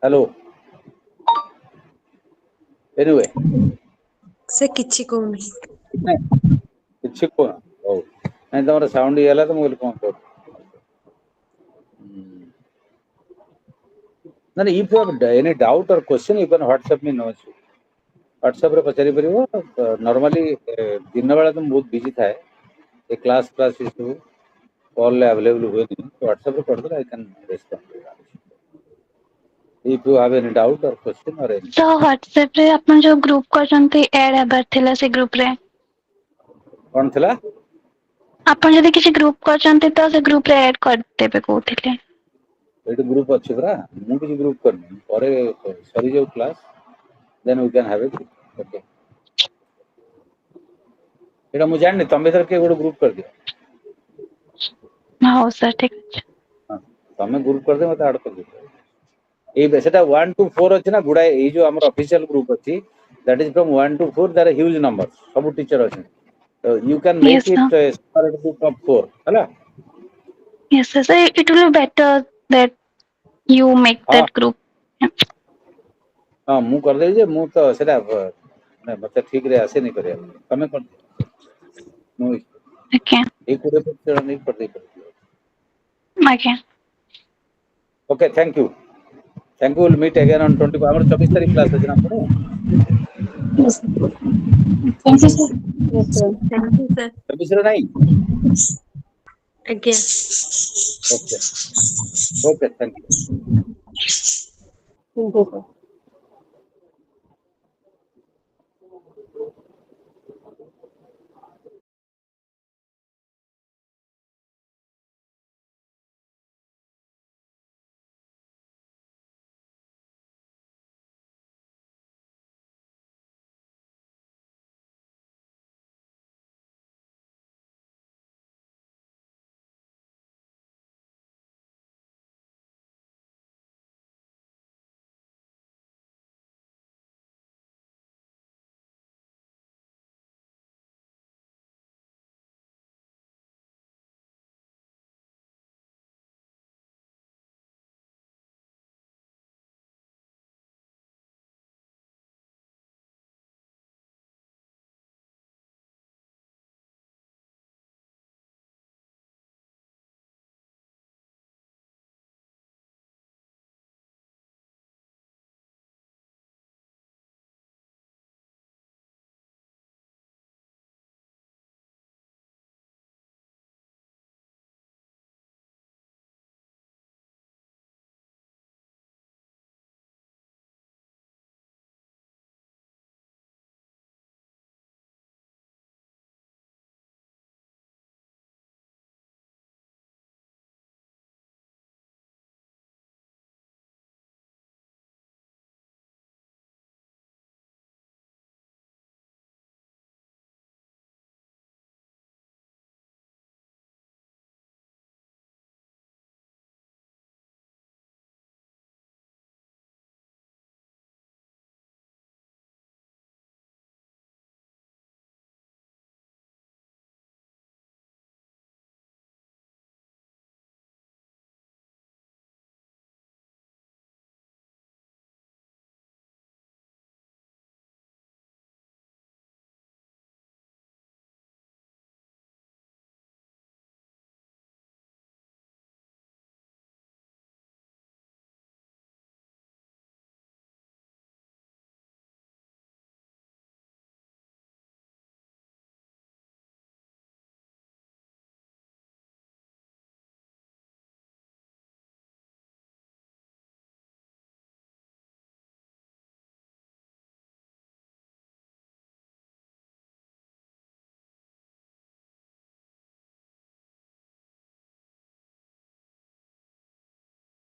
हेलो एनीवे से किछि कहूनी କିଛି କହ ହଉ ନାଇଁ ତମର ସାଉଣ୍ଡ ଇଏ ହେଲା ତ ମୁଁ କହିଲି କଣ କର ନାଇଁ if you have any doubt or question you can WhatsApp me no issue WhatsApp ରେ ପଚାରି ପାରିବ ନର୍ମାଲି ଦିନ ବେଳା ତ ମୁଁ ବହୁତ ବିଜି ଥାଏ ଏ କ୍ଲାସ୍ ଇସୁ କଲ୍ ରେ ଆଭେଲେବଲ ହୁଏନି WhatsApp ରେ କରିଦେଲେ I can respond if you have any doubt or question or any तो WhatsApp रे अपन जो ग्रुप करजंती ऐड हेबार थिला से ग्रुप रे କଣ ଥିଲା अपन जदि किसी ग्रुप करजंती तो से ग्रुप रे ऐड कर देबे कहउथिले ଏଇଠି ଗ୍ରୁପ ଅଛି ପରା ମୁଁ କିଛି ଗ୍ରୁପ କରିନି ପରେ ସରିଯାଉ class then we can have it okay ଏଇଟା ମୁଁ ଜାଣିନି ତମେ ଭିତରେ କିଏ ଗୋଟେ ଗ୍ରୁପ କରିଦିଅ हां सर ठीक अछि ହଁ ତମେ ଗ୍ରୁପ କରିଦିଅ ମତେ ଆଡ୍ କରିଦିଅ ଏଇ ସେଟା 1 to 4 ଅଛି ନା ଗୁଡାଏ ଏଇ ଯୋଉ ଆମର ଅଫିସିଆଲ ଗ୍ରୁପ ଅଛି that is from 1 to 4 there are huge numbers ସବୁ ଟିଚର ଅଛନ୍ତି so you can make yes it sir a separate group of 4 ହେଲା yes sir so it will be better that you make ହଁ that group ହଁ ମୁଁ କରିଦେବି ଯେ ମୁଁ ତ ସେଟା ମତେ ଠିକ ରେ ଆସେନି କରିବା ତମେ କରିଦିଅ ମୁଁ okay ଏଇ କୋଡେ ପଚାର ନେଇ କରିଦେଇ okay okay thank you we'll meet again on 24 ଆମର 24 ତାରିଖ କ୍ଲାସ ଅଛି ନା ପୁଣି yes sir. thank you sir yes sir 24 ରେ ନାହିଁ आज्ञा okay okay thank you thank you sir